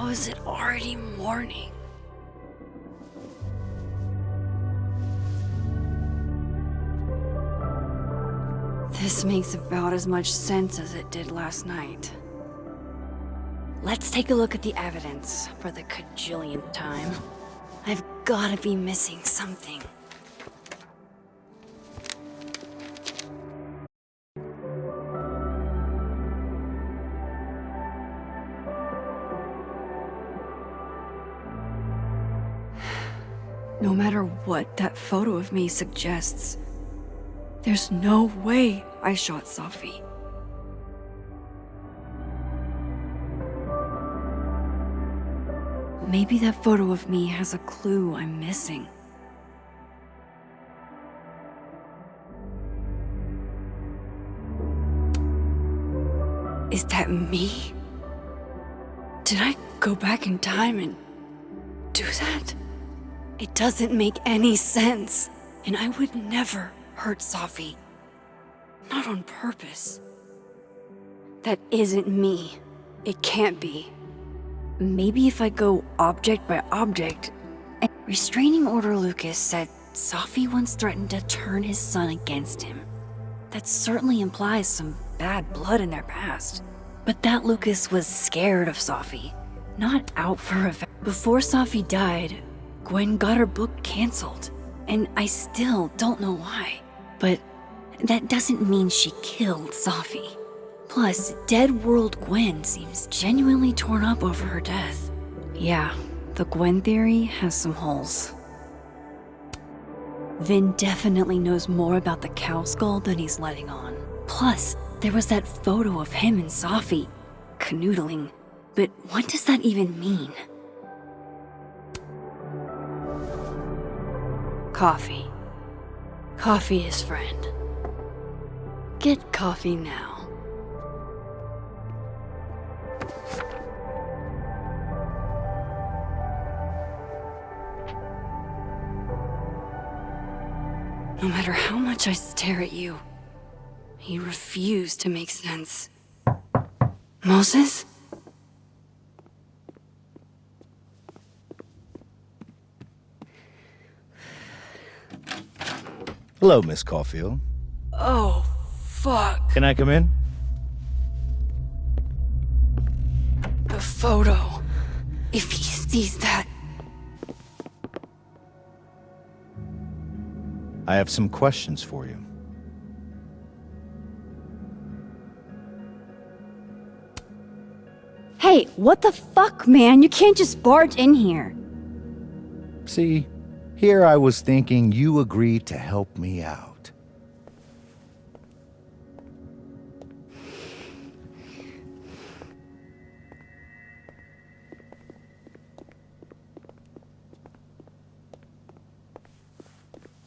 How is it already morning? This makes about as much sense as it did last night. Let's take a look at the evidence for the cajillionth time. I've gotta be missing something. No matter what that photo of me suggests, there's no way I shot Safi. Maybe that photo of me has a clue I'm missing. Is that me? Did I go back in time and do that? It doesn't make any sense, and I would never hurt Safi. Not on purpose. That isn't me. It can't be. Maybe if I go object by object. Restraining Order Lucas said Safi once threatened to turn his son against him. That certainly implies some bad blood in their past. But that Lucas was scared of Safi, not out for revenge. Before Safi died, Gwen got her book canceled, and I still don't know why. But that doesn't mean she killed Safi. Plus, Dead World Gwen seems genuinely torn up over her death. Yeah, the Gwen theory has some holes. Vin definitely knows more about the cow skull than he's letting on. Plus, there was that photo of him and Safi canoodling. But what does that even mean? Coffee. Coffee is friend. Get coffee now. No matter how much I stare at you, you refuse to make sense. Moses? Hello, Miss Caulfield. Oh, fuck. Can I come in? The photo. If he sees that... I have some questions for you. Hey, what the fuck, man? You can't just barge in here. See, here I was thinking you agreed to help me out.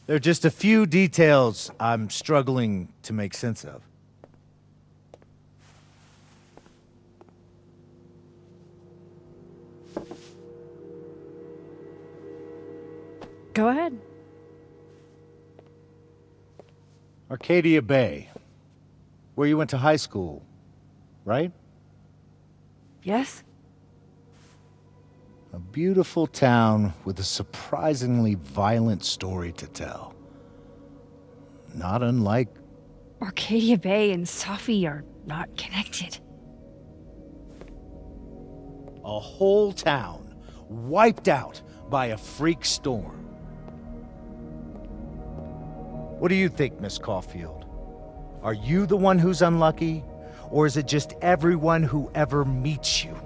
There are just a few details I'm struggling to make sense of. Go ahead. Arcadia Bay, where you went to high school, right? Yes? A beautiful town with a surprisingly violent story to tell. Not unlike... Arcadia Bay and Safi are not connected. a whole town wiped out by a freak storm. What do you think, Miss Caulfield? Are you the one who's unlucky, or is it just everyone who ever meets you?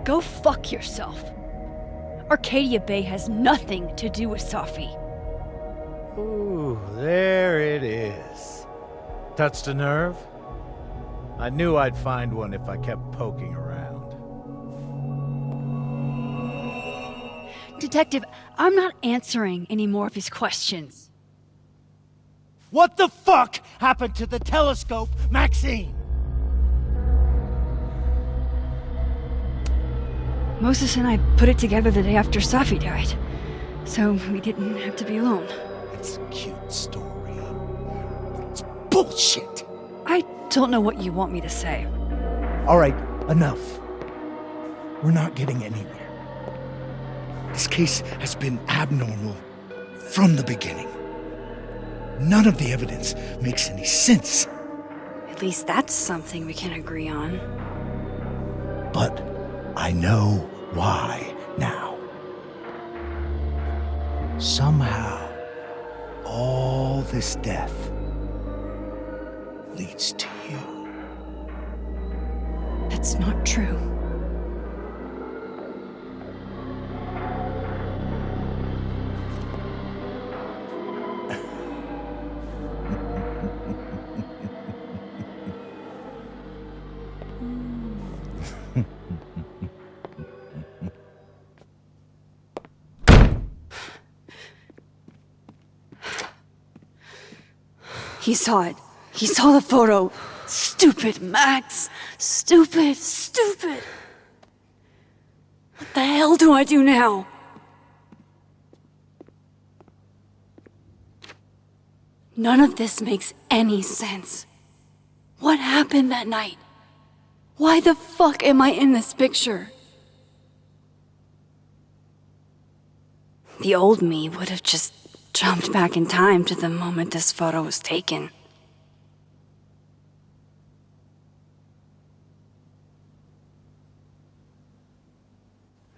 Go fuck yourself. Arcadia Bay has nothing to do with Safi. Ooh, there it is. Touched a nerve? I knew I'd find one if I kept poking around. Detective, I'm not answering any more of his questions. What the fuck happened to the telescope, Maxine? Moses and I put it together the day after Safi died, so we didn't have to be alone. It's a cute story, but it's bullshit. I don't know what you want me to say. All right, enough. We're not getting anywhere. This case has been abnormal from the beginning. None of the evidence makes any sense. At least that's something we can agree on. But I know why now. Somehow, all this death leads to you. That's not true. He saw it. He saw the photo. Stupid, Max. Stupid, stupid. What the hell do I do now? None of this makes any sense. What happened that night? Why the fuck am I in this picture? The old me would have just jumped back in time to the moment this photo was taken.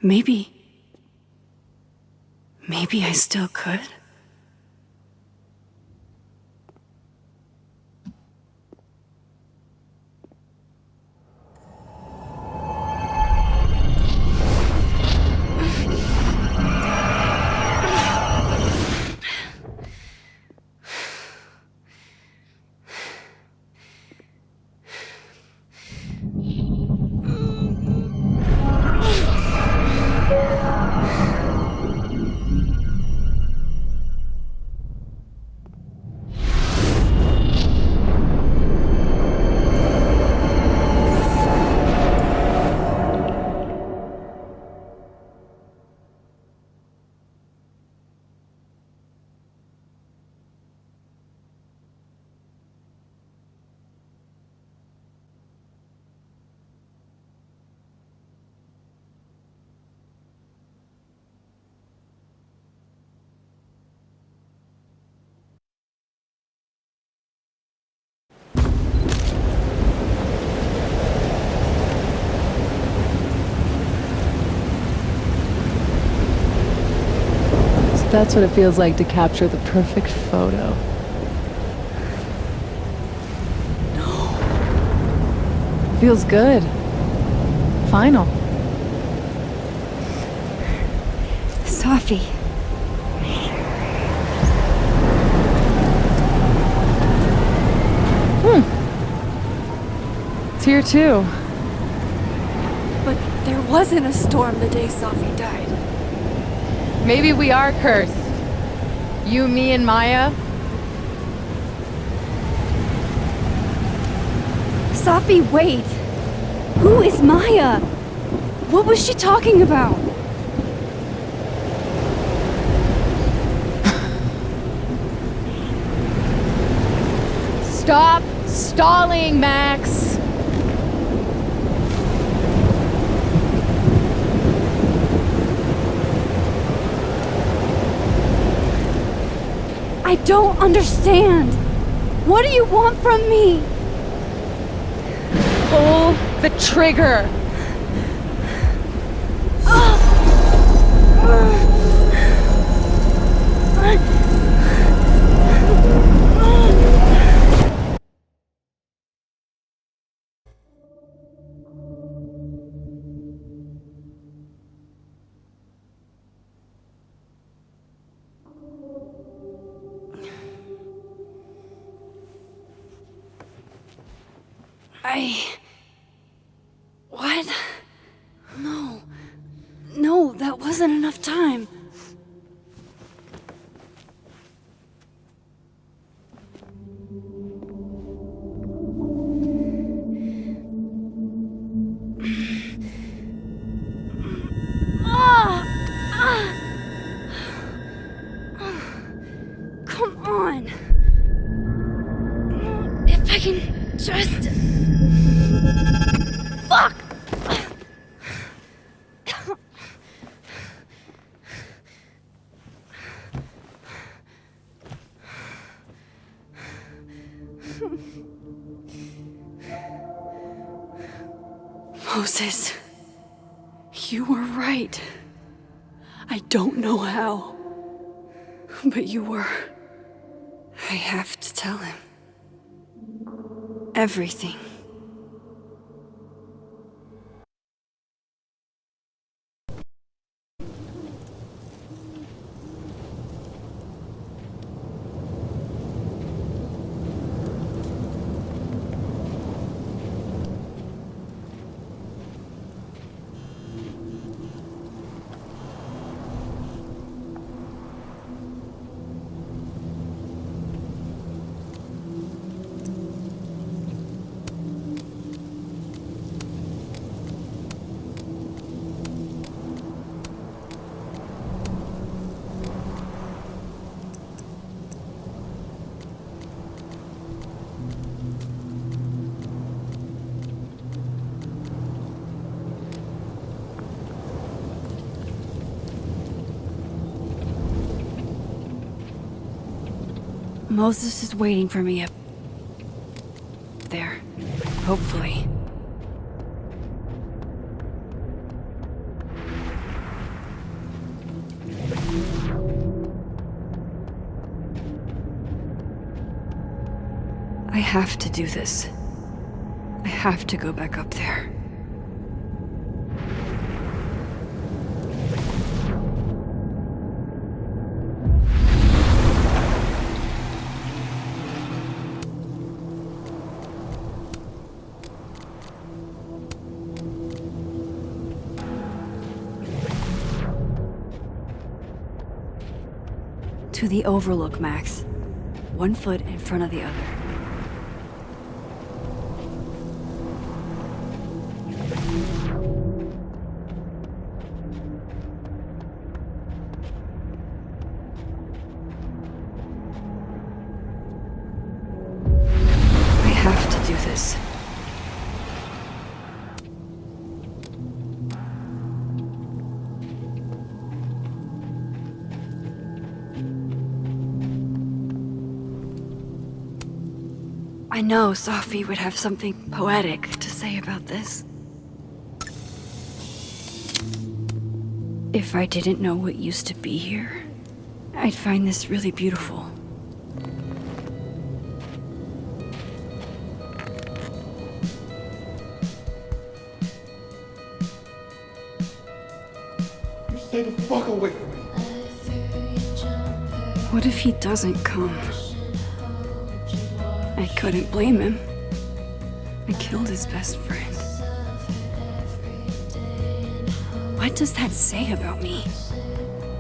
Maybe I still could. That's what it feels like to capture the perfect photo. No. Feels good. Final. Sophie. It's here too. But there wasn't a storm the day Sophie died. Maybe we are cursed. You, me, and Maya. Sophie, wait! Who is Maya? What was she talking about? Stop stalling, Max! I don't understand. What do you want from me? Pull the trigger! What? No. No, that wasn't enough time. Come on. If I can just... Fuck! Moses, you were right. I don't know how, but you were. I have to tell him. Everything. Moses is waiting for me up there. Hopefully. I have to do this. I have to go back up there. To the overlook, Max. 1 foot in front of the other. I have to do this. I know Sophie would have something poetic to say about this. If I didn't know what used to be here, I'd find this really beautiful. Stay the fuck away from me. What if he doesn't come? I couldn't blame him. I killed his best friend. What does that say about me?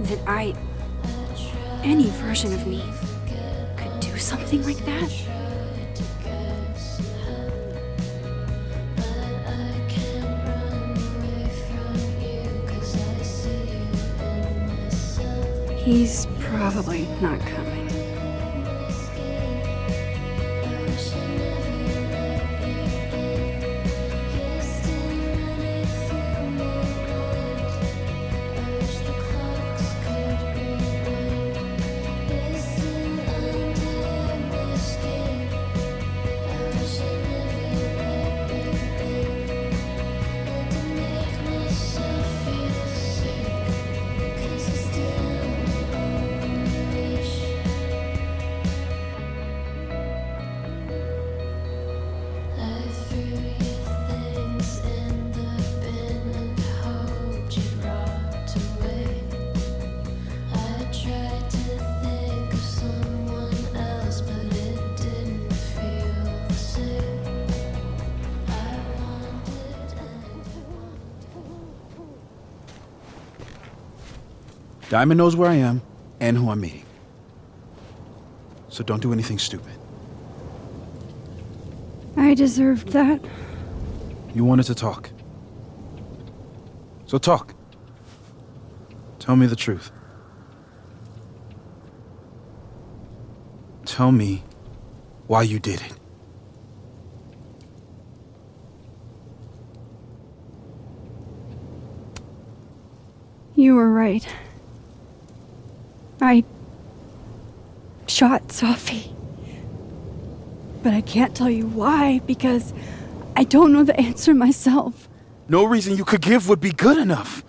That any version of me, could do something like that? He's probably not coming. Diamond knows where I am and who I'm meeting. So don't do anything stupid. I deserved that. You wanted to talk. So talk. Tell me the truth. Tell me why you did it. You were right. I shot Sophie. But I can't tell you why, because I don't know the answer myself. No reason you could give would be good enough.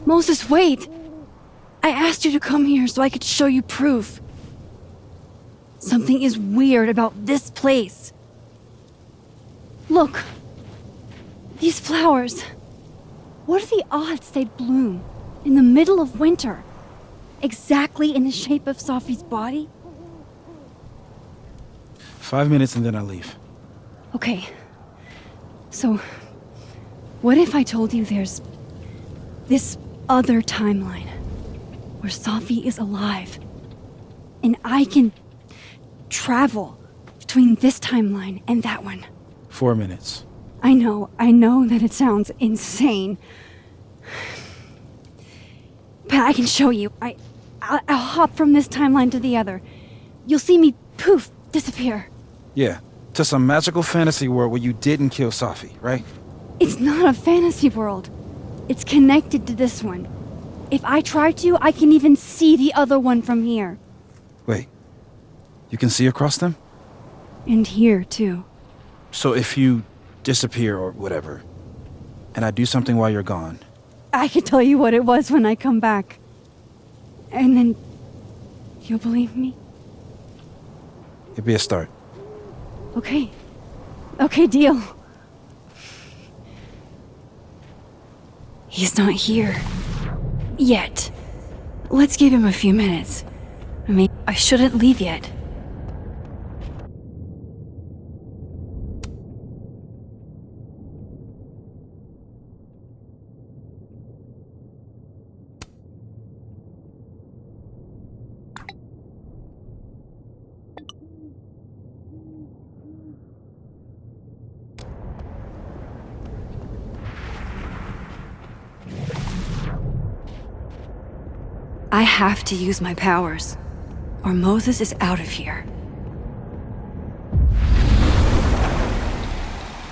Moses, wait! I asked you to come here so I could show you proof. Something is weird about this place. Look. These flowers. What are the odds they'd bloom in the middle of winter? Exactly in the shape of Sophie's body? 5 minutes and then I leave. Okay. So, what if I told you there's this other timeline where Sophie is alive and I can travel between this timeline and that one? 4 minutes. I know that it sounds insane. But I can show you. I'll hop from this timeline to the other. You'll see me, poof, disappear. Yeah, to some magical fantasy world where you didn't kill Sophie, right? It's not a fantasy world. It's connected to this one. If I try to, I can even see the other one from here. Wait, you can see across them? And here, too. So if you disappear or whatever, and I do something while you're gone, I can tell you what it was when I come back. And then you'll believe me? it'd be a start. Okay. Okay, deal. He's not here. Yet. Let's give him a few minutes. I mean, I shouldn't leave yet. I have to use my powers, or Moses is out of here.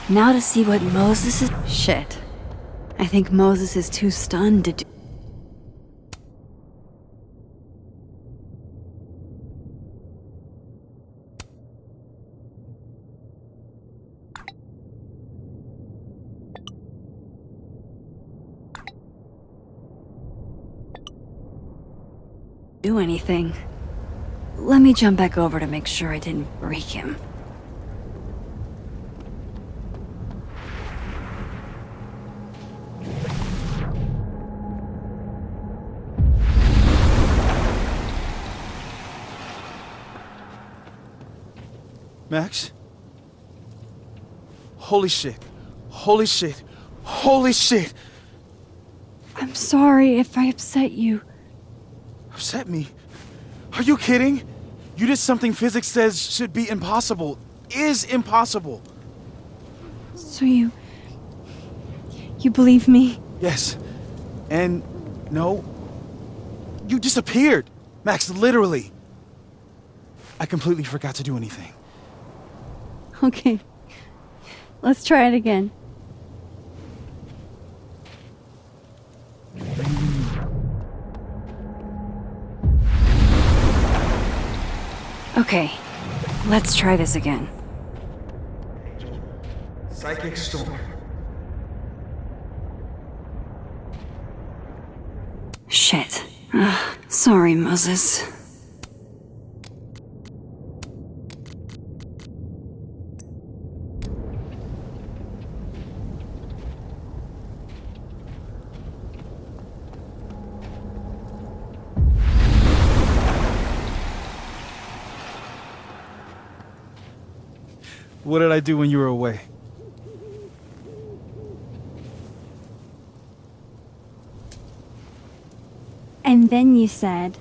Now to see what Moses is... Shit. I think Moses is too stunned to do anything. Let me jump back over to make sure I didn't break him. Max? Holy shit. Holy shit. Holy shit! I'm sorry if I upset you. Upset me? Are you kidding? You did something physics says should be impossible. Is impossible. So you believe me? Yes. And no. You disappeared. Max, literally. I completely forgot to do anything. Okay. Let's try it again. Okay. Let's try this again. Psychic storm. Shit. Sorry, Moses. What did I do when you were away? And then you said...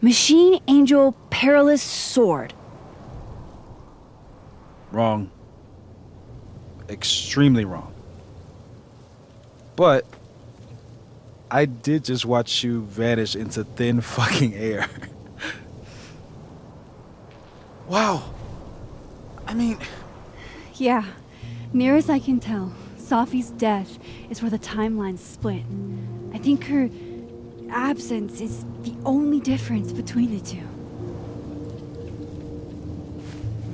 Machine Angel Perilous Sword. Wrong. Extremely wrong. But I did just watch you vanish into thin fucking air. Wow. I mean, Yeah, near as I can tell, Sophie's death is where the timelines split. I think her absence is the only difference between the two.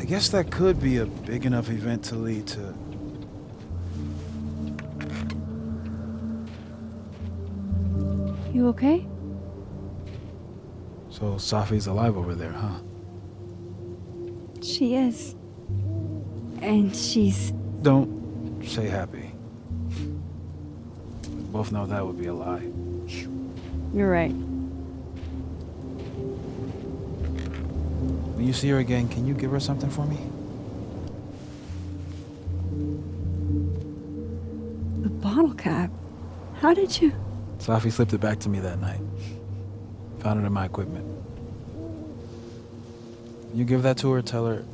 I guess that could be a big enough event to lead to... You okay? So Sophie's alive over there, huh? She is. And she's... Don't say happy. We both know that would be a lie. You're right. When you see her again, can you give her something for me? The bottle cap? How did you... Sophie slipped it back to me that night. Found it in my equipment. You give that to her, tell her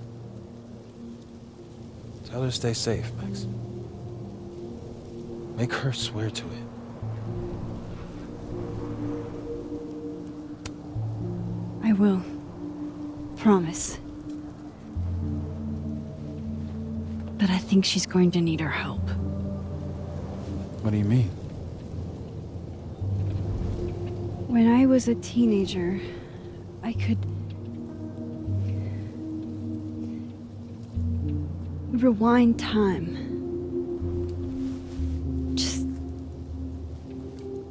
stay safe, Max. Make her swear to it. I will. Promise. But I think she's going to need our help. What do you mean? When I was a teenager, I could rewind time. Just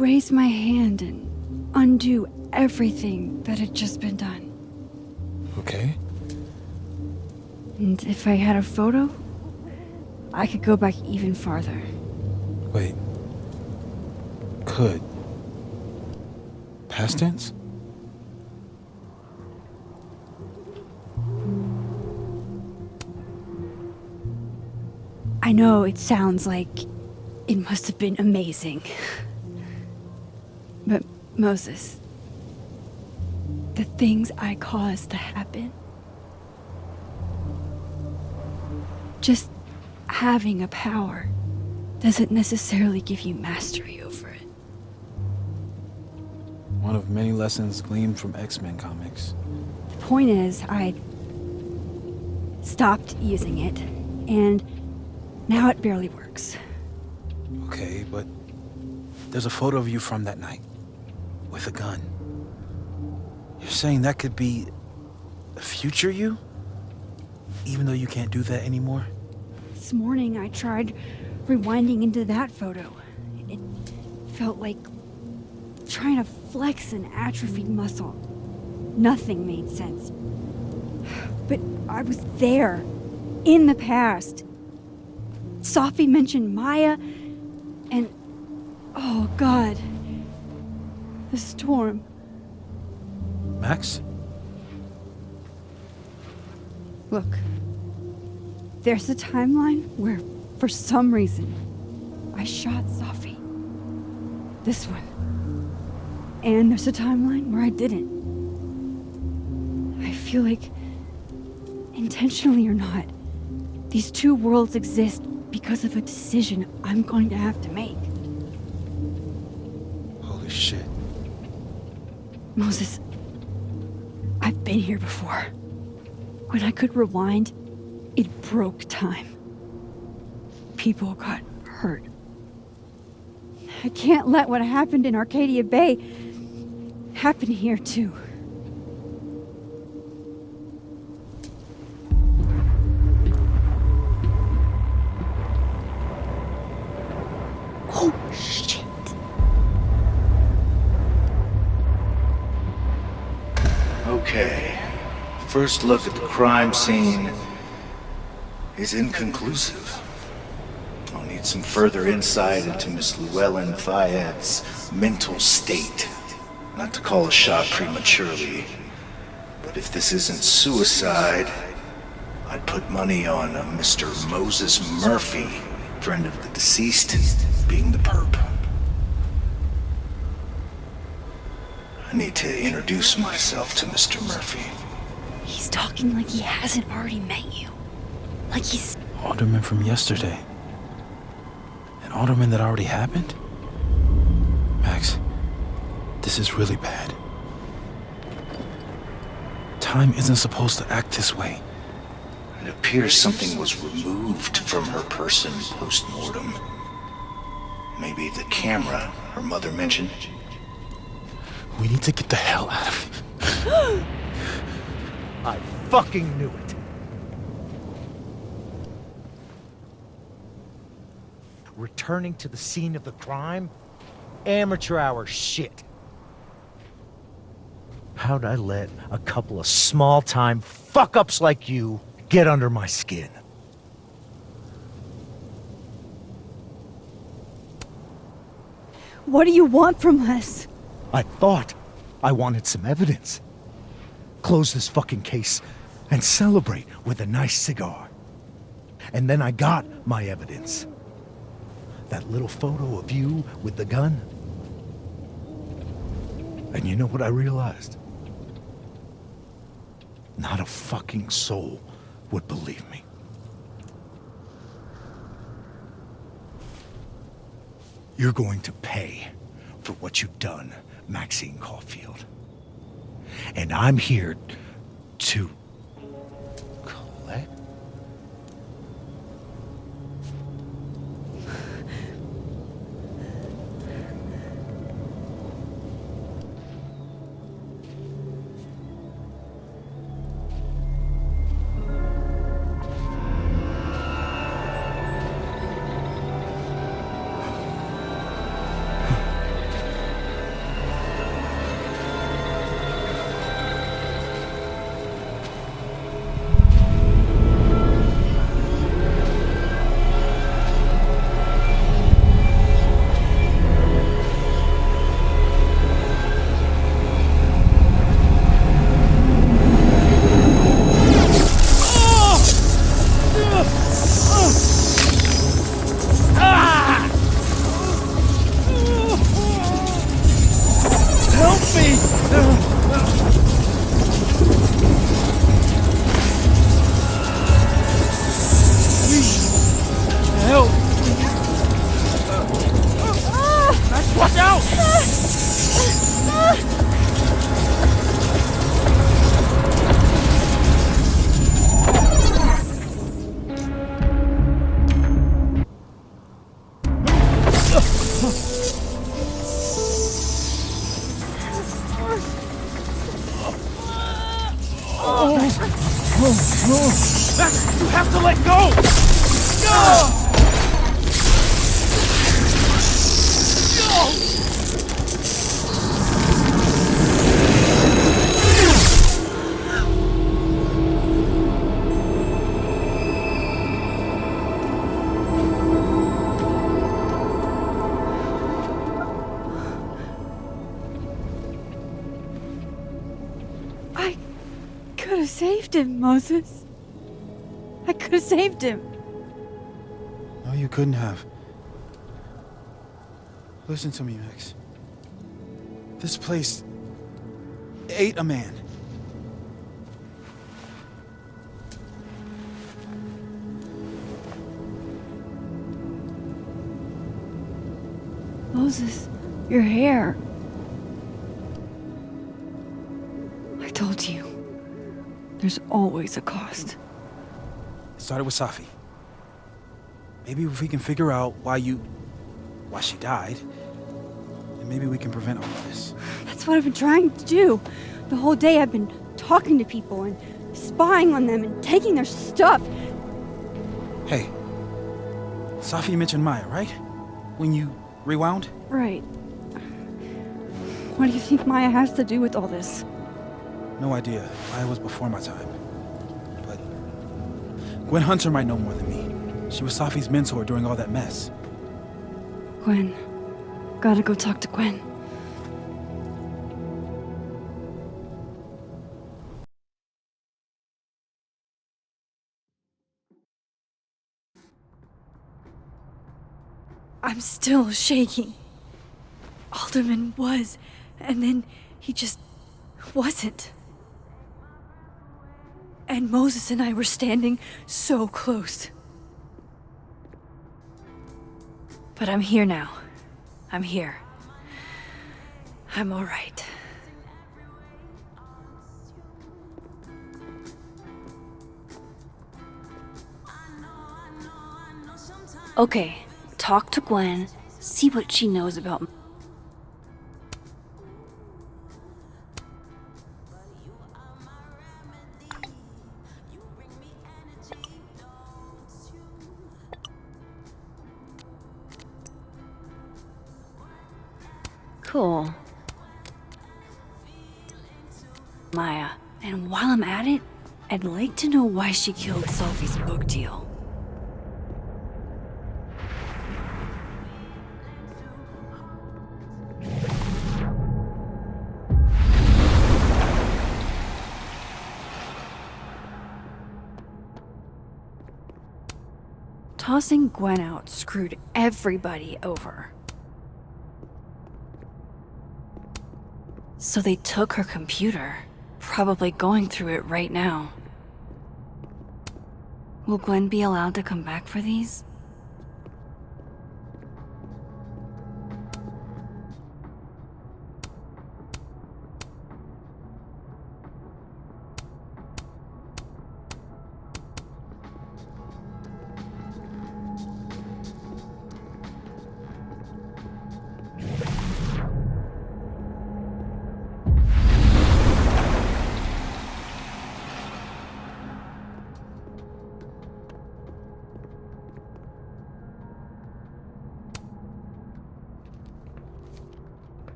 raise my hand and undo everything that had just been done. Okay. And if I had a photo, I could go back even farther. Wait. Could. Past tense? I know it sounds like it must have been amazing. But Moses, the things I caused to happen, just having a power doesn't necessarily give you mastery over it. One of many lessons gleaned from X-Men comics. The point is, I stopped using it, and now it barely works. Okay, but there's a photo of you from that night. With a gun. You're saying that could be a future you? Even though you can't do that anymore? This morning I tried rewinding into that photo. It felt like trying to flex an atrophied muscle. Nothing made sense. But I was there, in the past. Sophie mentioned Maya, and oh God, the storm. Max? Look, there's a timeline where, for some reason, I shot Sophie. This one. And there's a timeline where I didn't. I feel like, intentionally or not, these two worlds exist because of a decision I'm going to have to make. Holy shit. Moses, I've been here before. When I could rewind, it broke time. People got hurt. I can't let what happened in Arcadia Bay happen here too. Oh, shit. Okay. First look at the crime scene is inconclusive. I'll need some further insight into Miss Llewellyn Fayette's mental state. Not to call a shot prematurely, but if this isn't suicide, I'd put money on a Mr. Moses Murphy, friend of the deceased, being the perp. I need to introduce myself to Mr. Murphy. He's talking like he hasn't already met you. Like he's... Alderman from yesterday. An alderman that already happened? Max, this is really bad. Time isn't supposed to act this way. It appears something was removed from her person post-mortem. Maybe the camera her mother mentioned. We need to get the hell out of here. I fucking knew it. Returning to the scene of the crime? Amateur hour shit. How'd I let a couple of small-time fuck-ups like you get under my skin? What do you want from us? I thought I wanted some evidence. Close this fucking case and celebrate with a nice cigar. And then I got my evidence. That little photo of you with the gun. And you know what I realized? Not a fucking soul would believe me. You're going to pay for what you've done, Maxine Caulfield. And I'm here to collect. Max, you have to let go! I could have saved him, Moses. I could have saved him. No, you couldn't have. Listen to me, Max. This place ate a man. Moses, your hair. I told you. There's always a cost. It started with Safi. Maybe if we can figure out why she died, then maybe we can prevent all of this. That's what I've been trying to do. The whole day I've been talking to people and spying on them and taking their stuff. Hey, Safi mentioned Maya, right? When you rewound? Right. What do you think Maya has to do with all this? No idea. Maya was before my time. But Gwen Hunter might know more than me. She was Safi's mentor during all that mess. Gwen. Gotta go talk to Gwen. I'm still shaking. Alderman was, and then he just wasn't. And Moses and I were standing so close. But I'm here now. I'm here. I'm all right. Okay, talk to Gwen, see what she knows about. Cool. Maya. And while I'm at it, I'd like to know why she killed Sophie's book deal. Tossing Gwen out screwed everybody over. So they took her computer, probably going through it right now. Will Gwen be allowed to come back for these?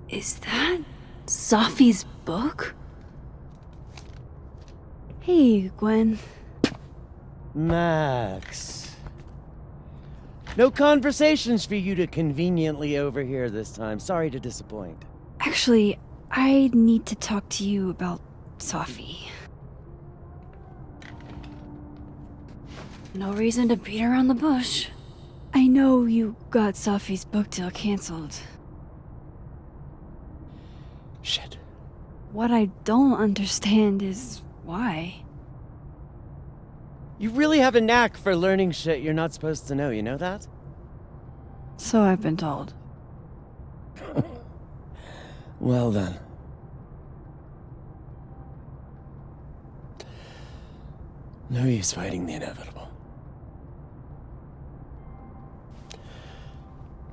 Is that Sophie's book? Hey, Gwen. Max. No conversations for you to conveniently overhear this time. Sorry to disappoint. Actually, I need to talk to you about Sophie. No reason to beat around the bush. I know you got Sophie's book deal canceled. Shit. What I don't understand is why. You really have a knack for learning shit you're not supposed to know, you know that? So I've been told. Well then. No use fighting the inevitable.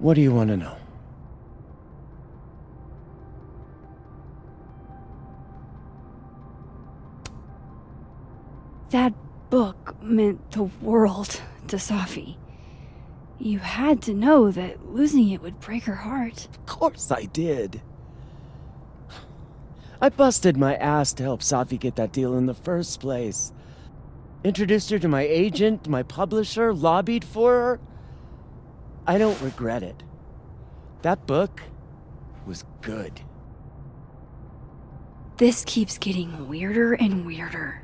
What do you want to know? That book meant the world to Sophie. You had to know that losing it would break her heart. Of course I did. I busted my ass to help Sophie get that deal in the first place. Introduced her to my agent, my publisher, lobbied for her. I don't regret it. That book was good. This keeps getting weirder and weirder.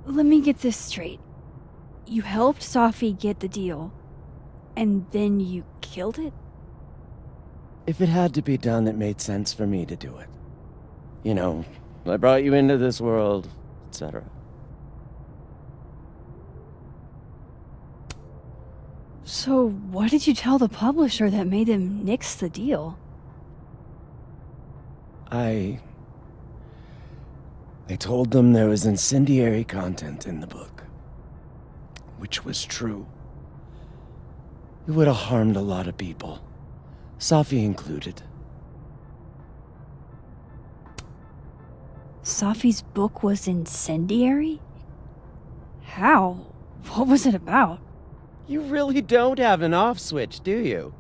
Let me get this straight. You helped Sophie get the deal, and then you killed it? If it had to be done, it made sense for me to do it. You know, I brought you into this world, etc. So what did you tell the publisher that made them nix the deal? I told them there was incendiary content in the book. Which was true. It would have harmed a lot of people. Sophie included. Sophie's book was incendiary? How? What was it about? You really don't have an off switch, do you?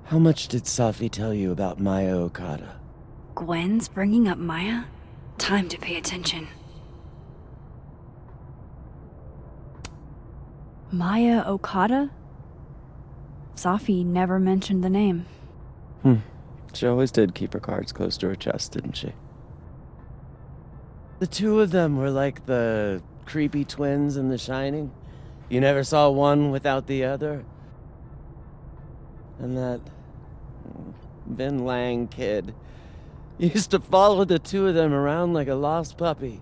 How much did Sophie tell you about Maya Okada? Gwen's bringing up Maya? Time to pay attention. Maya Okada? Sophie never mentioned the name. She always did keep her cards close to her chest, didn't she? The two of them were like the creepy twins in The Shining. You never saw one without the other. And that Vin Lang kid used to follow the two of them around like a lost puppy.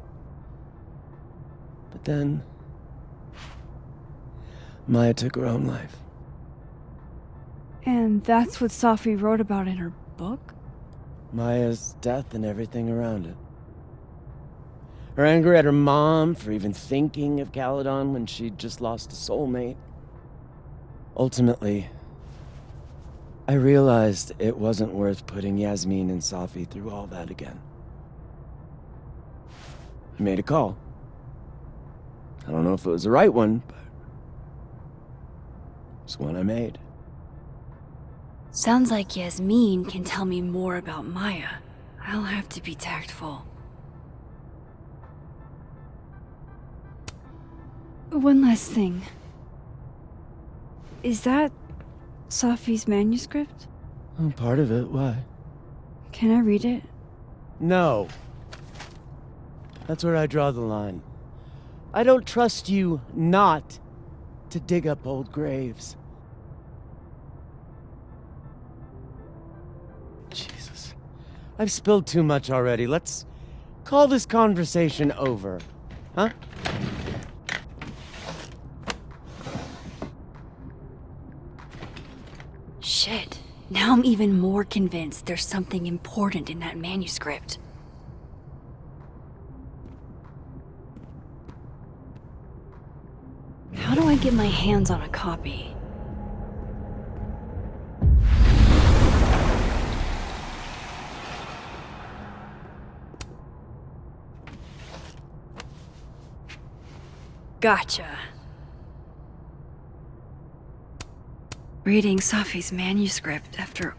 But then Maya took her own life. And that's what Safi wrote about in her book? Maya's death and everything around it. Her anger at her mom for even thinking of Caledon when she'd just lost a soulmate. Ultimately, I realized it wasn't worth putting Yasmin and Safi through all that again. I made a call. I don't know if it was the right one, but it's one I made. Sounds like Yasmin can tell me more about Maya. I'll have to be tactful. One last thing. Is that Safi's manuscript? Oh, part of it, why? Can I read it? No. That's where I draw the line. I don't trust you not to dig up old graves. Jesus. I've spilled too much already. Let's call this conversation over. Huh? Shit. Now I'm even more convinced there's something important in that manuscript. How do I get my hands on a copy? Gotcha. Reading Safi's manuscript after...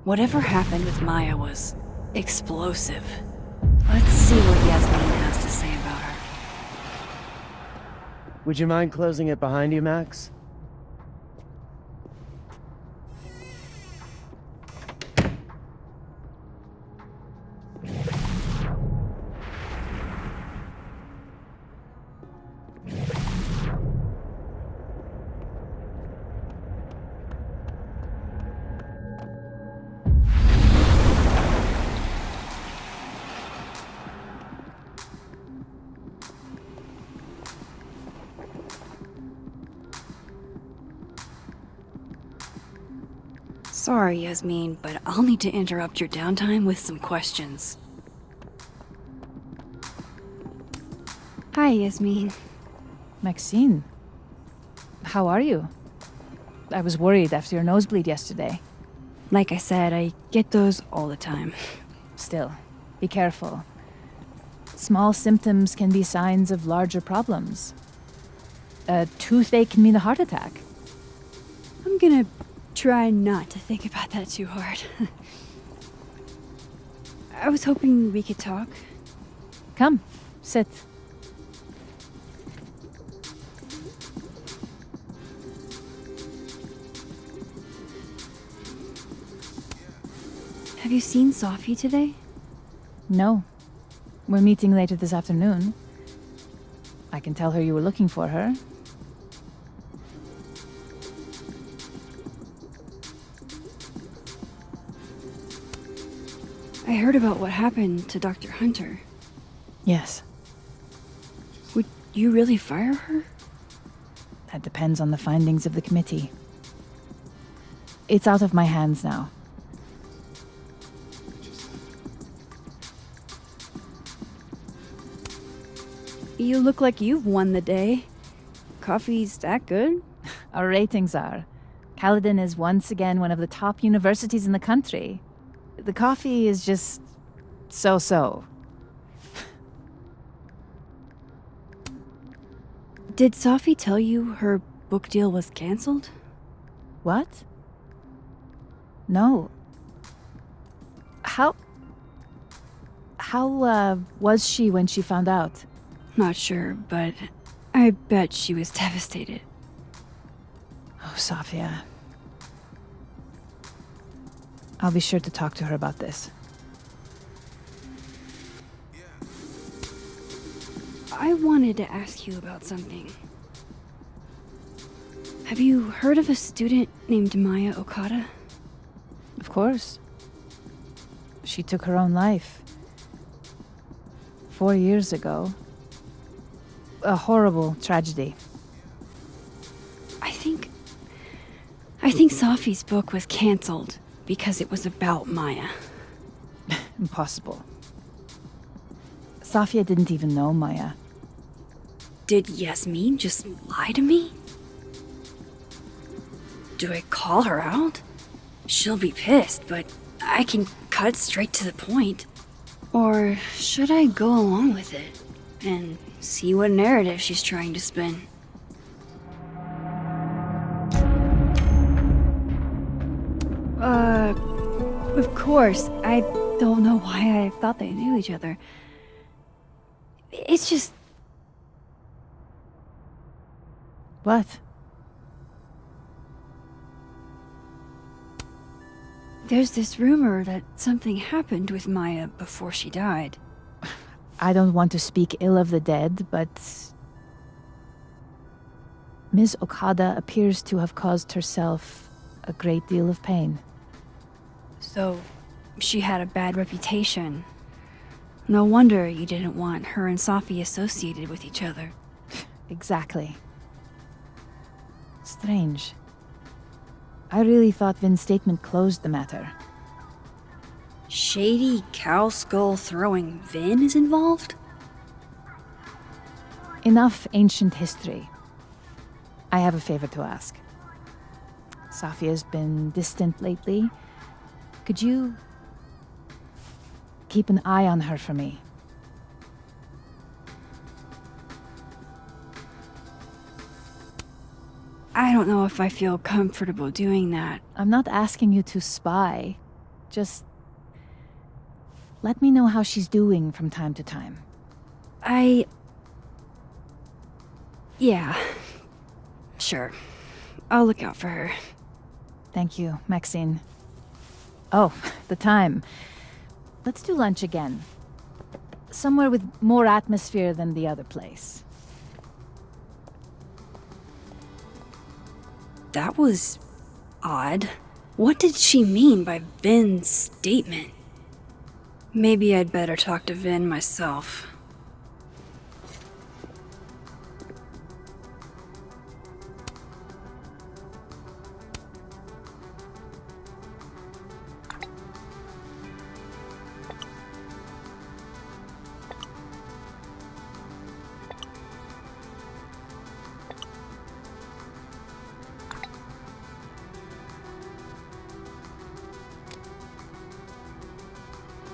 Whatever happened with Maya was explosive. Let's see what Yasmin has to say about her. Would you mind closing it behind you, Max? Sorry, Yasmin, but I'll need to interrupt your downtime with some questions. Hi, Yasmin. Maxine, how are you? I was worried after your nosebleed yesterday. Like I said, I get those all the time. Still, be careful. Small symptoms can be signs of larger problems. A toothache can mean a heart attack. I'm gonna try not to think about that too hard. I was hoping we could talk. Come, sit. Have you seen Safi today? No. We're meeting later this afternoon. I can tell her you were looking for her. I heard about what happened to Dr. Hunter. Yes, Would you really fire her? that depends on the findings of the committee. It's out of my hands now. You look like you've won the day. Coffee's that good? Our ratings are. Caledon is once again one of the top universities in the country. The coffee is just so-so. Did Safi tell you her book deal was canceled? What? No. How was she when she found out? Not sure, but I bet she was devastated. Oh, Safia. I'll be sure to talk to her about this. I wanted to ask you about something. Have you heard of a student named Maya Okada? Of course. She took her own life. 4 years ago. a horrible tragedy. I think Safi's book was cancelled because it was about Maya. Impossible. Safia didn't even know Maya. Did Yasmin just lie to me? Do I call her out? She'll be pissed, but I can cut straight to the point. Or should I go along with it and see what narrative she's trying to spin? Of course, I don't know why I thought they knew each other. It's just... What? There's this rumor that something happened with Maya before she died. I don't want to speak ill of the dead, but Ms. Okada appears to have caused herself a great deal of pain. So, she had a bad reputation. No wonder you didn't want her and Safi associated with each other. Exactly. Strange. I really thought Vin's statement closed the matter. Shady cow skull throwing Vin is involved? Enough ancient history. I have a favor to ask. Safia's been distant lately. Could you keep an eye on her for me? I don't know if I feel comfortable doing that. I'm not asking you to spy. Just let me know how she's doing from time to time. Yeah. Sure. I'll look out for her. Thank you, Maxine. Oh, the time. Let's do lunch again. Somewhere with more atmosphere than the other place. That was odd. What did she mean by Vin's statement? Maybe I'd better talk to Vin myself.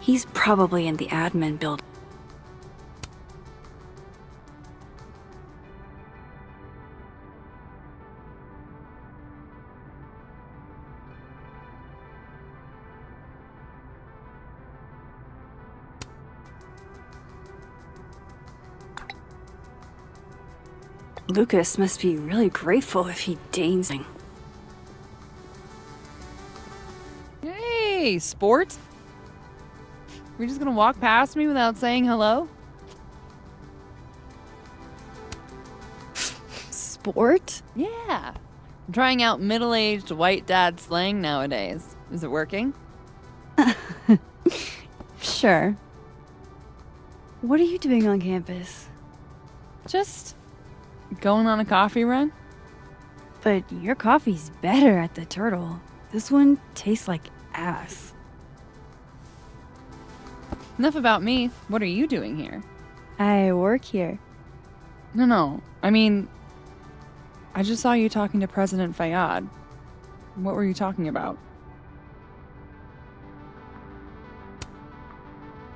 He's probably in the admin building. Lucas must be really grateful if he deigns. Hey, sport! You're just gonna walk past me without saying hello? Sport? Yeah. I'm trying out middle-aged white dad slang nowadays. Is it working? Sure. What are you doing on campus? Just going on a coffee run? But your coffee's better at the Turtle. This one tastes like ass. Enough about me. What are you doing here? I work here. No. I mean, I just saw you talking to President Fayyad. What were you talking about?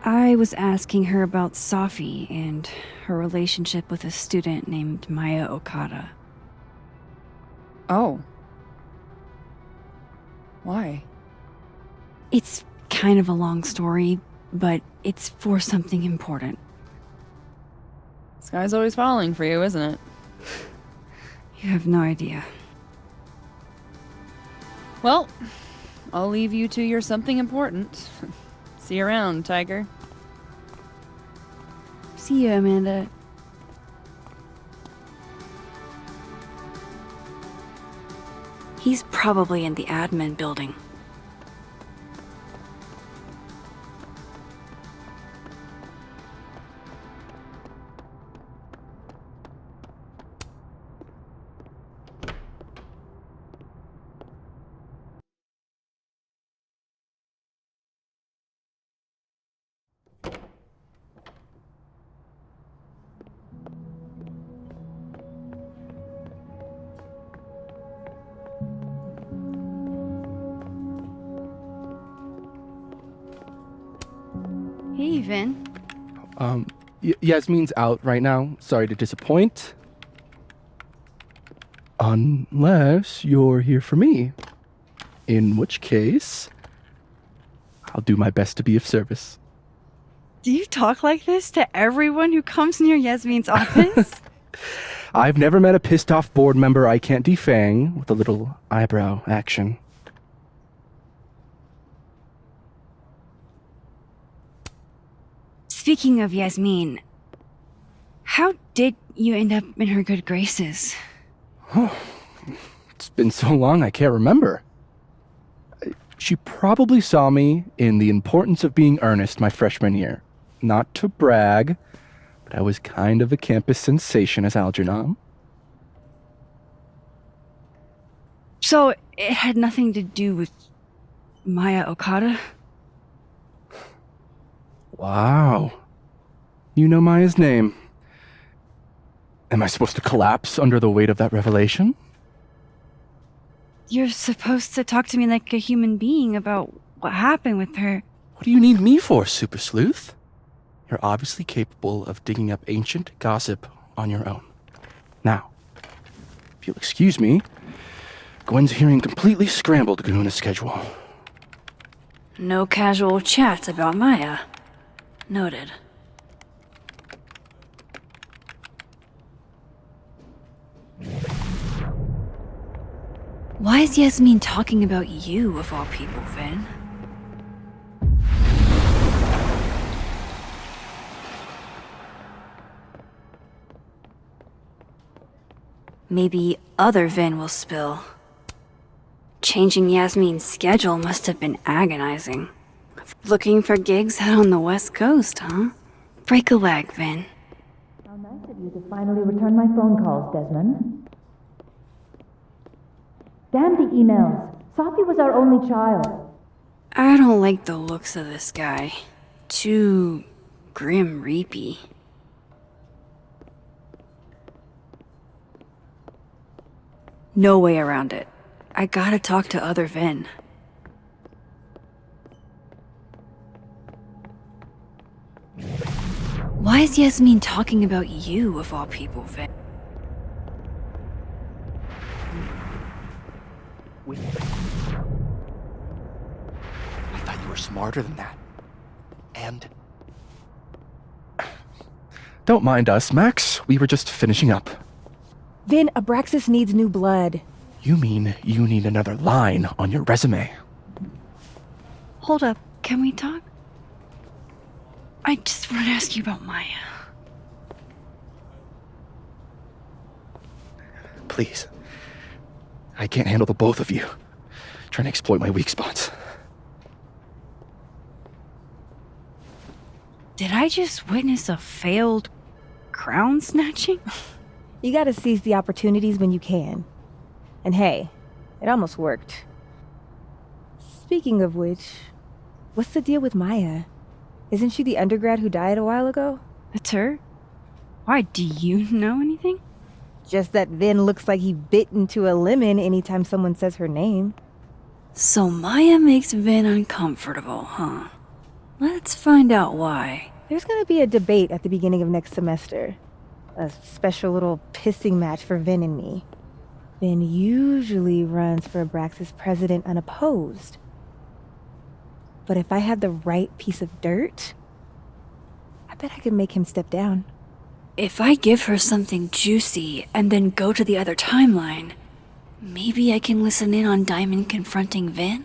I was asking her about Safi and her relationship with a student named Maya Okada. Oh. Why? It's kind of a long story, but it's for something important. Sky's always falling for you, isn't it? You have no idea. Well, I'll leave you to your something important. See you around, Tiger. See you, Amanda. He's probably in the admin building. Hey, Vin. Yasmin's out right now. Sorry to disappoint. Unless you're here for me. In which case, I'll do my best to be of service. Do you talk like this to everyone who comes near Yasmin's office? I've never met a pissed off board member I can't defang with a little eyebrow action. Speaking of Yasmin, how did you end up in her good graces? It's been so long I can't remember. She probably saw me in The Importance of Being Earnest my freshman year. Not to brag, but I was kind of a campus sensation as Algernon. So it had nothing to do with Maya Okada? Wow. You know Maya's name. Am I supposed to collapse under the weight of that revelation? You're supposed to talk to me like a human being about what happened with her. What do you need me for, Super Sleuth? You're obviously capable of digging up ancient gossip on your own. Now, if you'll excuse me, Gwen's hearing completely scrambled Kahuna schedule. No casual chats about Maya. Noted. Why is Yasmin talking about you, of all people, Vin? Maybe other Vin will spill. Changing Yasmin's schedule must have been agonizing. Looking for gigs out on the West Coast, huh? Break a leg, Vin. How nice of you to finally return my phone calls, Desmond. Damn the emails. Sophie was our only child. I don't like the looks of this guy. Too grim reapy. No way around it. I gotta talk to other Vin. Why is Yasmin talking about you, of all people, Vin? Wait. I thought you were smarter than that. And... Don't mind us, Max. We were just finishing up. Vin, Abraxas needs new blood. You mean you need another line on your resume? Hold up, can we talk? I just want to ask you about Maya. Please. I can't handle the both of you trying to exploit my weak spots. Did I just witness a failed crown snatching? You gotta seize the opportunities when you can. And hey, it almost worked. Speaking of which, what's the deal with Maya? Isn't she the undergrad who died a while ago? It's her? Why, do you know anything? Just that Vin looks like he bit into a lemon anytime someone says her name. So Maya makes Vin uncomfortable, huh? Let's find out why. There's gonna be a debate at the beginning of next semester. A special little pissing match for Vin and me. Vin usually runs for Abraxas president unopposed. But if I had the right piece of dirt, I bet I could make him step down. If I give her something juicy and then go to the other timeline, maybe I can listen in on Diamond confronting Vin?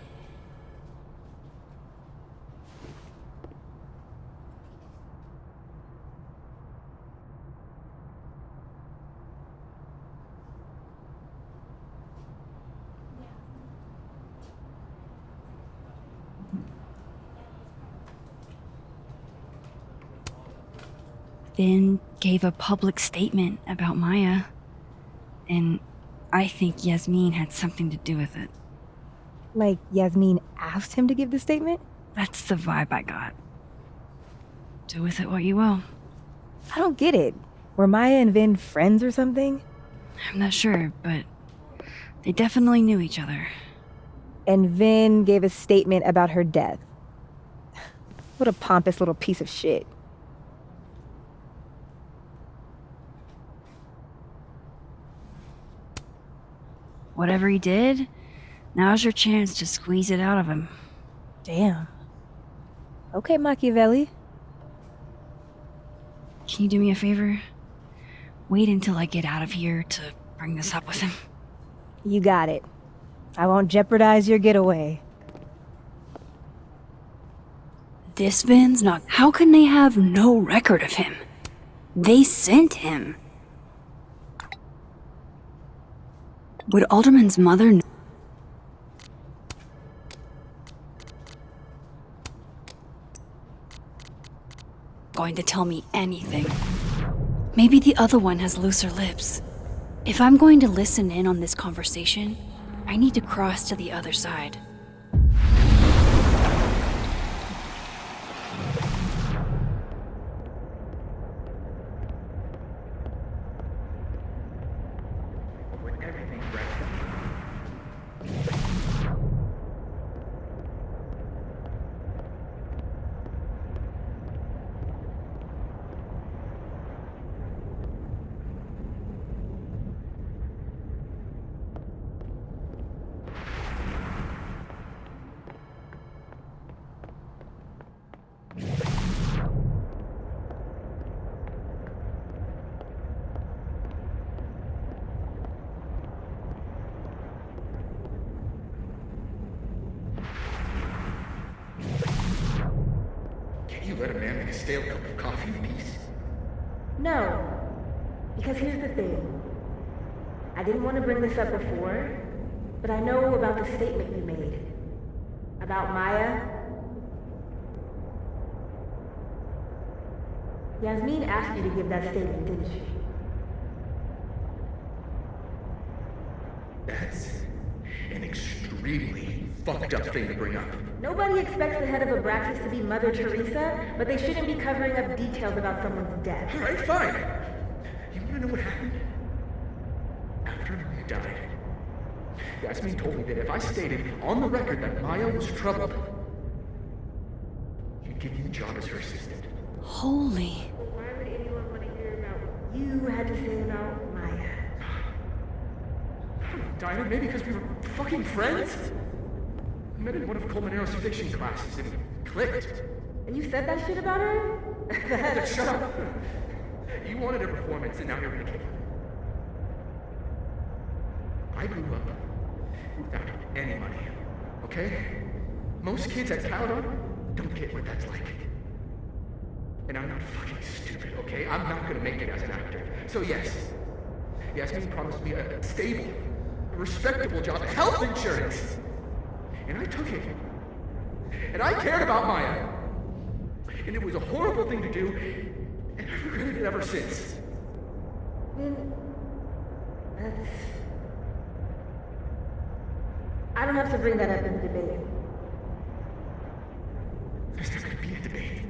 Vin gave a public statement about Maya, and I think Yasmin had something to do with it. Like Yasmin asked him to give the statement? That's the vibe I got. Do with it what you will. I don't get it. Were Maya and Vin friends or something? I'm not sure, but they definitely knew each other. And Vin gave a statement about her death. What a pompous little piece of shit. Whatever he did, now's your chance to squeeze it out of him. Damn. Okay, Machiavelli. Can you do me a favor? Wait until I get out of here to bring this up with him. You got it. I won't jeopardize your getaway. This Vin's not. How can they have no record of him? They sent him. Would Alderman's mother know? Going to tell me anything? Maybe the other one has looser lips. If I'm going to listen in on this conversation, I need to cross to the other side. You let a man make a stale cup of coffee in peace? No. Because here's the thing. I didn't want to bring this up before, but I know about the statement you made. About Maya. Yasmin asked you to give that statement, didn't she? That's an extremely fucked up thing to bring up. Nobody expects the head of Abraxas to be Mother Teresa, but they shouldn't be covering up details about someone's death. All right, fine. You want to know what happened? After Maya died, Yasmin told me that if I stated on the record that Maya was troubled, you'd give me the job as her assistant. Holy. Why would anyone want to hear about what you had to say about Maya? Diamond, maybe because we were fucking friends? We met in one of Colmenaro's fiction classes and it clicked. And you said that shit about her? That's... Shut up. You wanted a performance and now you're gonna kick it. I grew up without any money, okay? Most kids at Caledon don't get what that's like. And I'm not fucking stupid, okay? I'm not gonna make it as an actor. So yes, Yasmin promised me a stable, respectable job, health insurance. And I took it. And I cared about Maya. And it was a horrible thing to do, and I've regretted it ever since. That's... I don't have to bring that up in the debate. There's not gonna be a debate.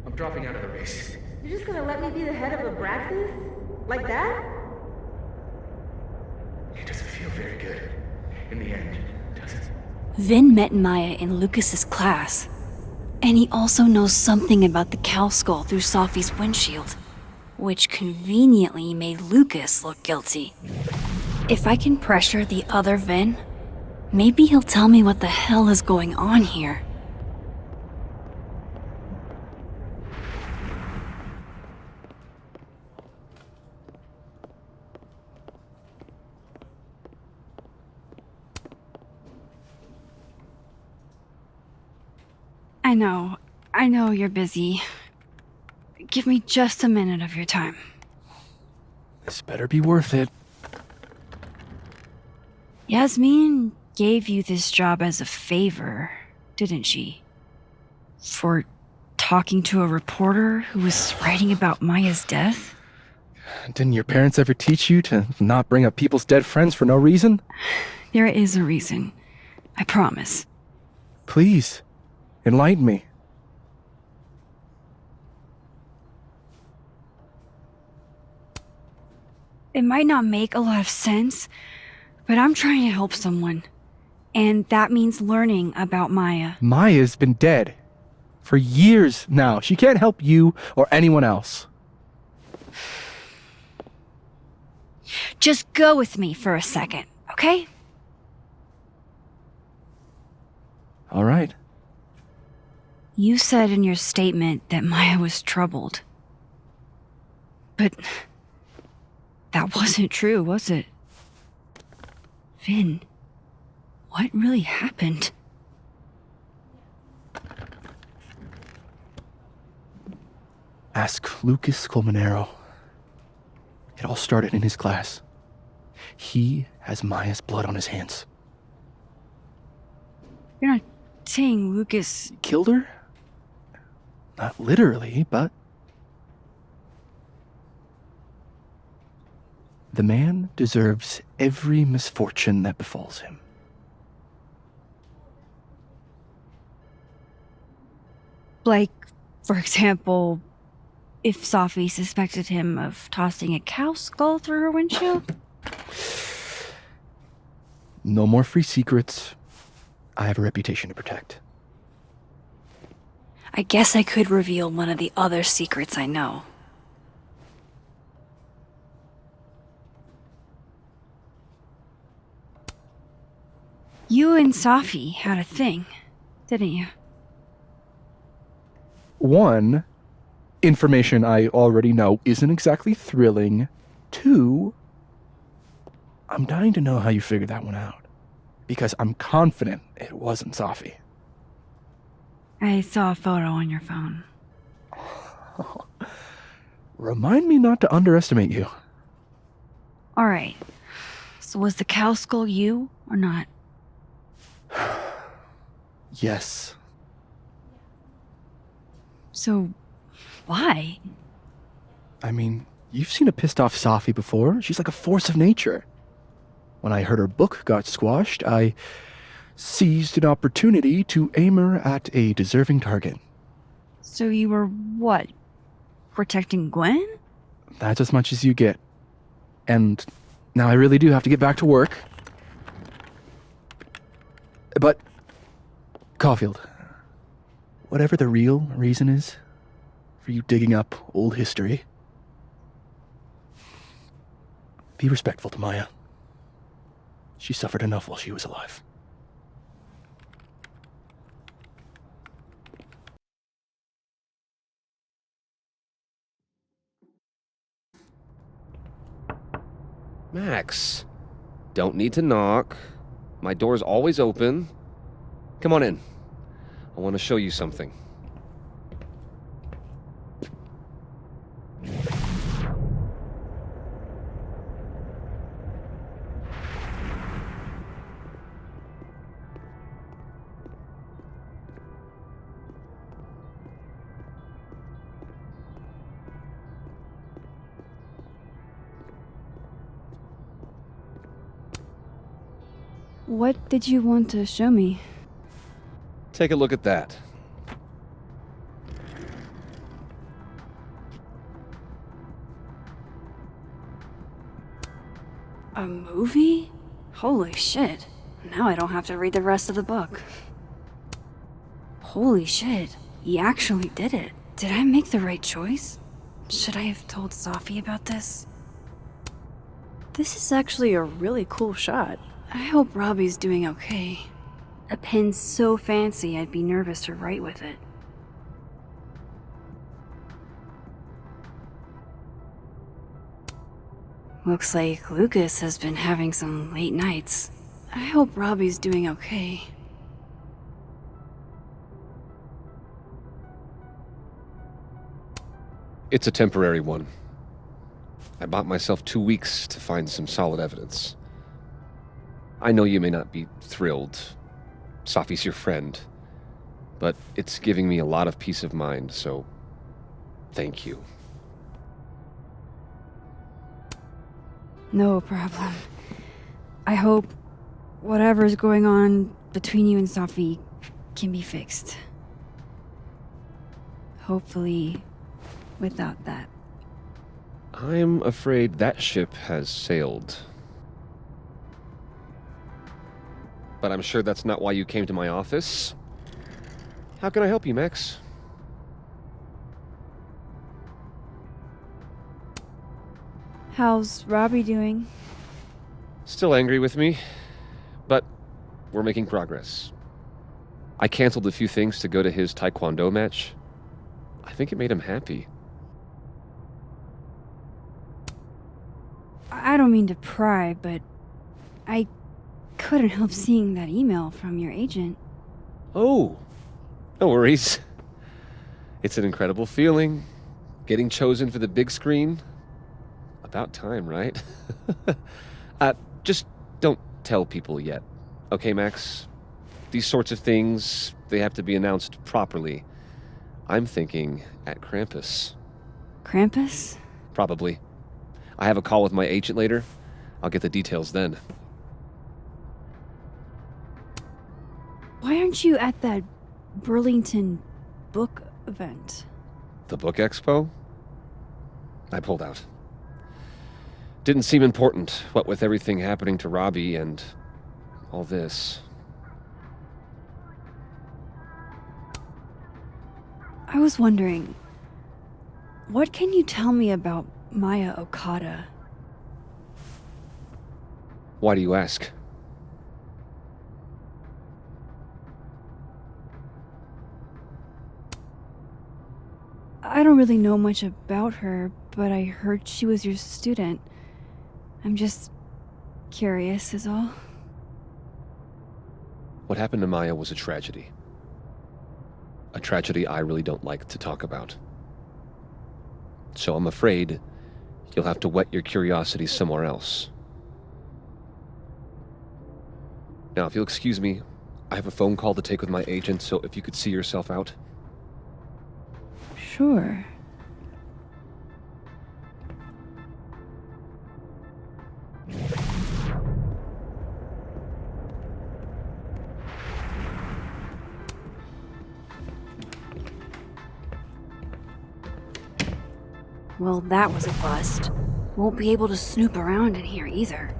I'm dropping out of the race. You're just gonna let me be the head of Abraxas? Like that? It doesn't feel very good in the end, does it? Vin met Maya in Lucas's class, and he also knows something about the cow skull through Sophie's windshield, which conveniently made Lucas look guilty. If I can pressure the other Vin, maybe he'll tell me what the hell is going on here. I know you're busy. Give me just a minute of your time. This better be worth it. Yasmin gave you this job as a favor, didn't she? For talking to a reporter who was writing about Maya's death? Didn't your parents ever teach you to not bring up people's dead friends for no reason? There is a reason. I promise. Please, enlighten me. It might not make a lot of sense, but I'm trying to help someone. And that means learning about Maya. Maya's been dead For years now. She can't help you or anyone else. Just go with me for a second, okay? All right. You said in your statement that Maya was troubled. But that wasn't true, was it? Vin, what really happened? Ask Lucas Colmenero. It all started in his class. He has Maya's blood on his hands. You're not saying Lucas... Killed her? Not literally, but... The man deserves every misfortune that befalls him. Like, for example, if Safi suspected him of tossing a cow skull through her windshield? No more free secrets. I have a reputation to protect. I guess I could reveal one of the other secrets I know. You and Safi had a thing, didn't you? One, information I already know isn't exactly thrilling. Two, I'm dying to know how you figured that one out. Because I'm confident it wasn't Safi. I saw a photo on your phone. Remind me not to underestimate you. Alright. So was the cow skull you, or not? Yes. So, why? I mean, you've seen a pissed off Safi before. She's like a force of nature. When I heard her book got squashed, I seized an opportunity to aim her at a deserving target. So you were, what, protecting Gwen? That's as much as you get. And now I really do have to get back to work. But, Caulfield, whatever the real reason is for you digging up old history, be respectful to Maya. She suffered enough while she was alive. Max, don't need to knock. My door's always open. Come on in. I want to show you something. What did you want to show me? Take a look at that. A movie? Holy shit. Now I don't have to read the rest of the book. Holy shit. He actually did it. Did I make the right choice? Should I have told Safi about this? This is actually a really cool shot. I hope Robbie's doing okay. A pen's so fancy I'd be nervous to write with it. Looks like Lucas has been having some late nights. I hope Robbie's doing okay. It's a temporary one. I bought myself 2 weeks to find some solid evidence. I know you may not be thrilled. Safi's your friend. But it's giving me a lot of peace of mind, so thank you. No problem. I hope whatever's going on between you and Safi can be fixed. Hopefully, without that. I'm afraid that ship has sailed. But I'm sure that's not why you came to my office. How can I help you, Max? How's Robbie doing? Still angry with me, but we're making progress. I canceled a few things to go to his taekwondo match. I think it made him happy. I don't mean to pry, but I couldn't help seeing that email from your agent. Oh, no worries. It's an incredible feeling. Getting chosen for the big screen. About time, right? Just don't tell people yet. Okay, Max? These sorts of things, they have to be announced properly. I'm thinking at Krampus. Krampus? Probably. I have a call with my agent later. I'll get the details then. Why aren't you at that Burlington book event? The book expo? I pulled out. Didn't seem important, what with everything happening to Robbie and all this. I was wondering, what can you tell me about Maya Okada? Why do you ask? I don't really know much about her, but I heard she was your student. I'm just curious is all. What happened to Maya was a tragedy. A tragedy I really don't like to talk about. So I'm afraid you'll have to whet your curiosity somewhere else. Now, if you'll excuse me, I have a phone call to take with my agent, so if you could see yourself out. Sure. Well, that was a bust. Won't be able to snoop around in here either.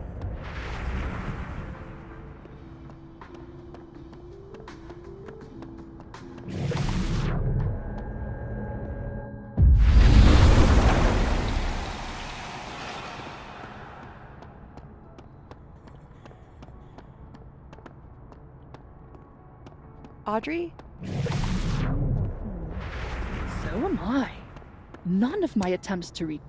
Audrey? So am I. None of my attempts to read.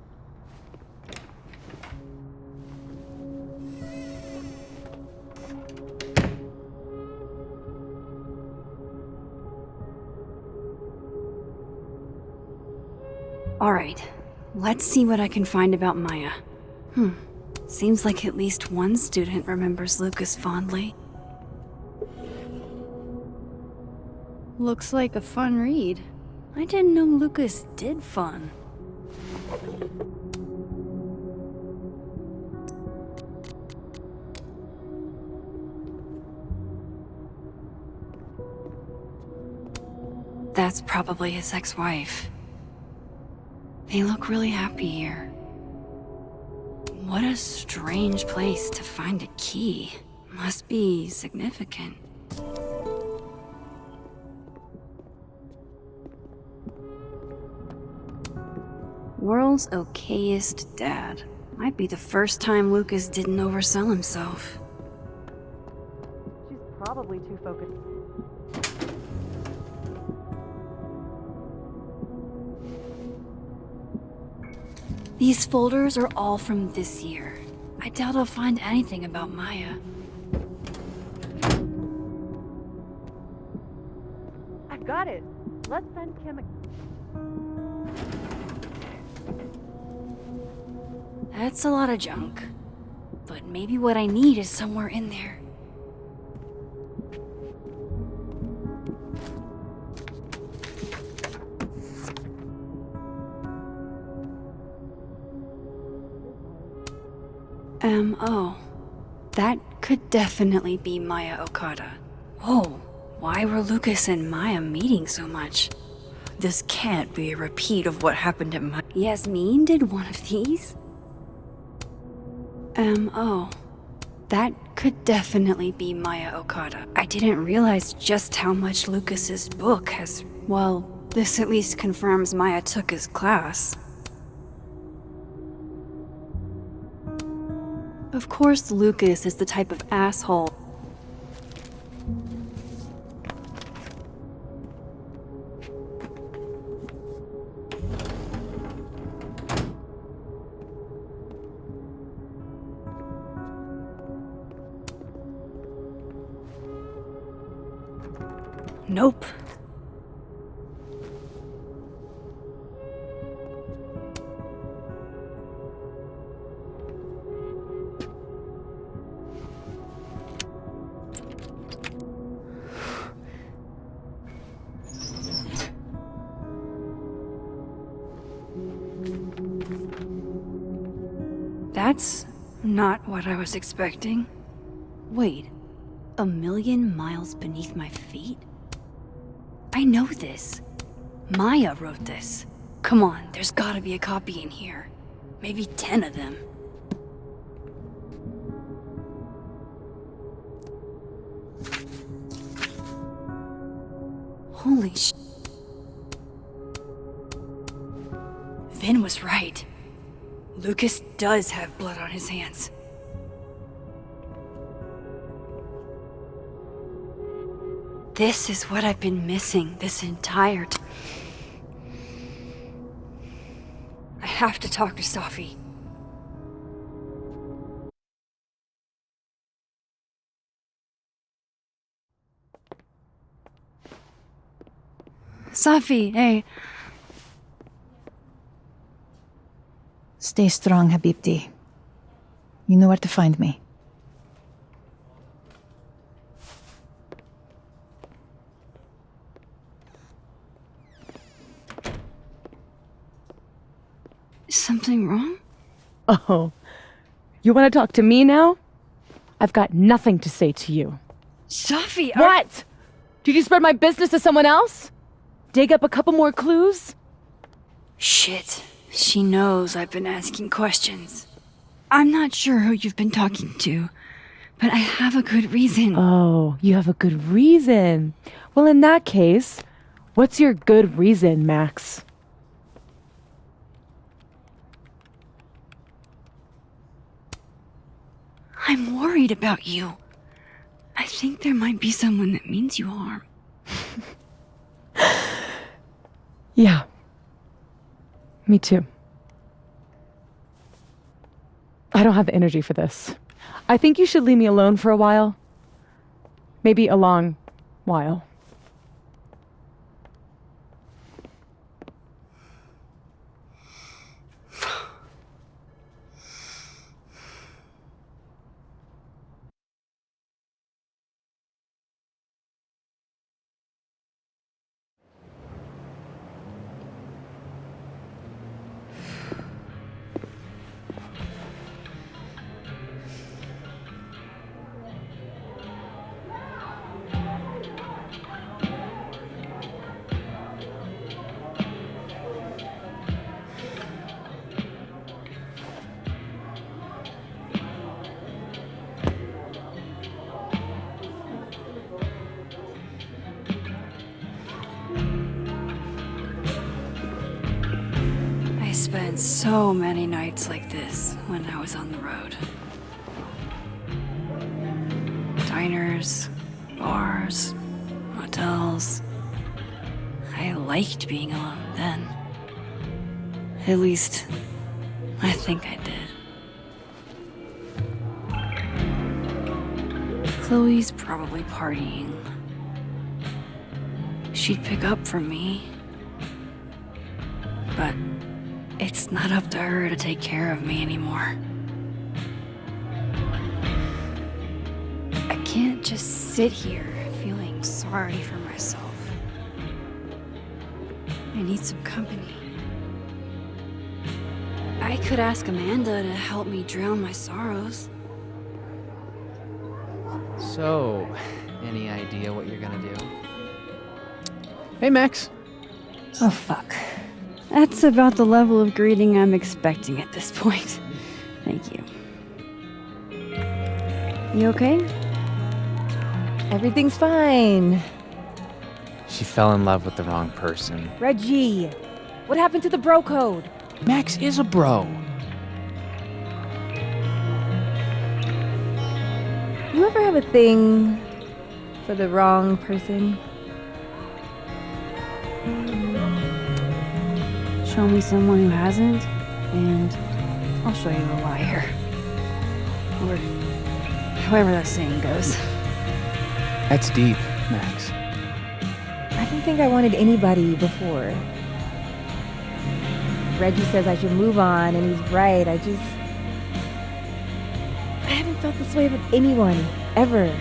Alright, let's see what I can find about Maya. Seems like at least one student remembers Lucas fondly. Looks like a fun read. I didn't know Lucas did fun. That's probably his ex-wife. They look really happy here. What a strange place to find a key. Must be significant. World's okayest dad. Might be the first time Lucas didn't oversell himself. She's probably too focused. These folders are all from this year. I doubt I'll find anything about Maya. I've got it. Let's send Kim a... That's a lot of junk. But maybe what I need is somewhere in there. Oh. That could definitely be Maya Okada. Whoa, why were Lucas and Maya meeting so much? This can't be a repeat of what happened at Maya. Yasmin did one of these? Oh. That could definitely be Maya Okada. I didn't realize just how much Lucas's book has... Well, this at least confirms Maya took his class. Of course Lucas is the type of asshole. Nope. That's not what I was expecting. Wait, 1,000,000 miles beneath my feet? I know this. Maya wrote this. Come on, there's gotta be a copy in here. Maybe 10 of them. Holy sh... Vin was right. Lucas does have blood on his hands. This is what I've been missing this entire time. I have to talk to Safi. Safi, hey. Stay strong, Habibti. You know where to find me. Is something wrong? Oh, you want to talk to me now? I've got nothing to say to you. Safi, What? Did you spread my business to someone else? Dig up a couple more clues? Shit. She knows I've been asking questions. I'm not sure who you've been talking to, but I have a good reason. Oh, you have a good reason. Well, in that case, what's your good reason, Max? I'm worried about you. I think there might be someone that means you harm. Yeah. Me too. I don't have the energy for this. I think you should leave me alone for a while. Maybe a long while. I spent so many nights like this when I was on the road. Diners, bars, hotels. I liked being alone then. At least, I think I did. Chloe's probably partying. She'd pick up for me. But it's not up to her to take care of me anymore. I can't just sit here feeling sorry for myself. I need some company. I could ask Amanda to help me drown my sorrows. So, any idea what you're gonna do? Hey, Max. Oh, fuck. That's about the level of greeting I'm expecting at this point. Thank you. You okay? Everything's fine. She fell in love with the wrong person. Reggie, what happened to the bro code? Max is a bro. have a thing for the wrong person. Show me someone who hasn't, and I'll show you a liar. Or however that saying goes. That's deep, Max. I didn't think I wanted anybody before. Reggie says I should move on, and he's right. I haven't felt this way with anyone, ever.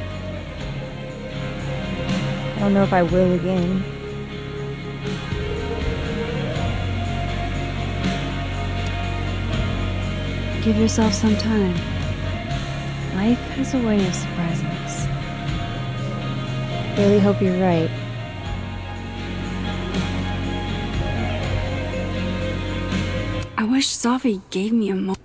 I don't know if I will again. Give yourself some time. Life has a way of surprising us. Really hope you're right. I wish Safi gave me a moment.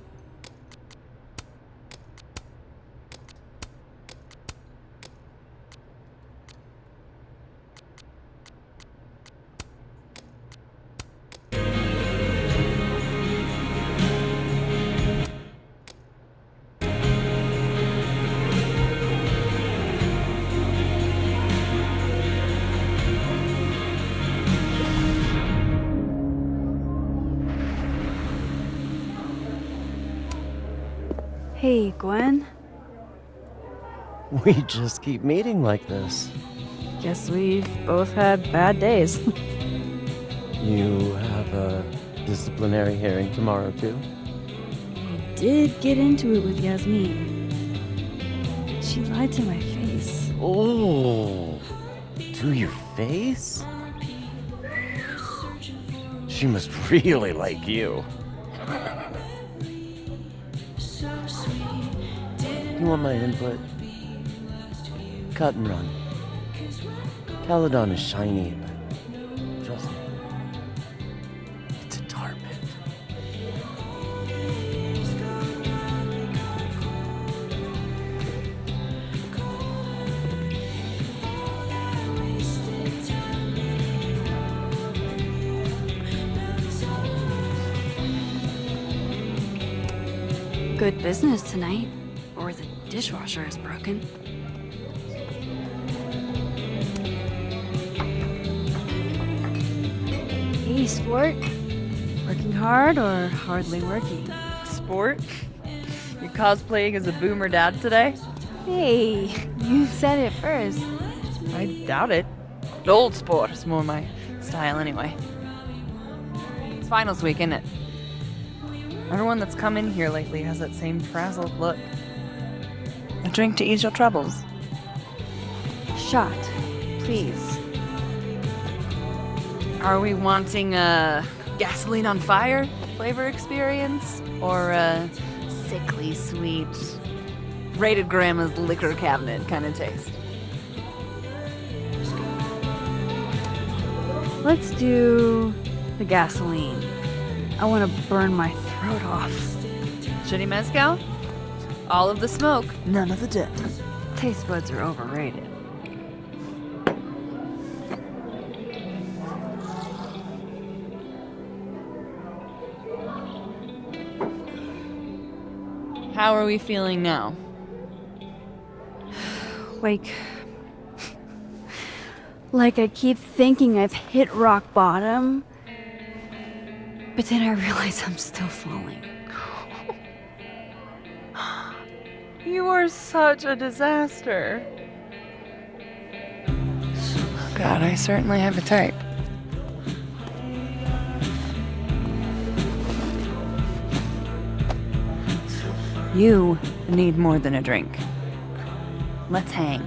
Hey, Gwen. We just keep meeting like this. Guess we've both had bad days. You have a disciplinary hearing tomorrow, too? I did get into it with Yasmin. She lied to my face. Oh, to your face? She must really like you. You want my input? Cut and run. Caledon is shiny, but trust me, it's a tar pit. Good business tonight. Or the dishwasher is broken. Hey, sport. Working hard or hardly working? Sport? You cosplaying as a boomer dad today? Hey, you said it first. I doubt it. Old sport is more my style anyway. It's finals week, isn't it? Everyone that's come in here lately has that same frazzled look. A drink to ease your troubles. Shot, please. Are we wanting a gasoline on fire flavor experience? Or a sickly sweet, rated grandma's liquor cabinet kind of taste? Let's do the gasoline. I want to burn my throat off. Shitty mezcal? All of the smoke, none of the depth. Taste buds are overrated. How are we feeling now? Like I keep thinking I've hit rock bottom, but then I realize I'm still falling. You are such a disaster. God, I certainly have a type. You need more than a drink. Let's hang.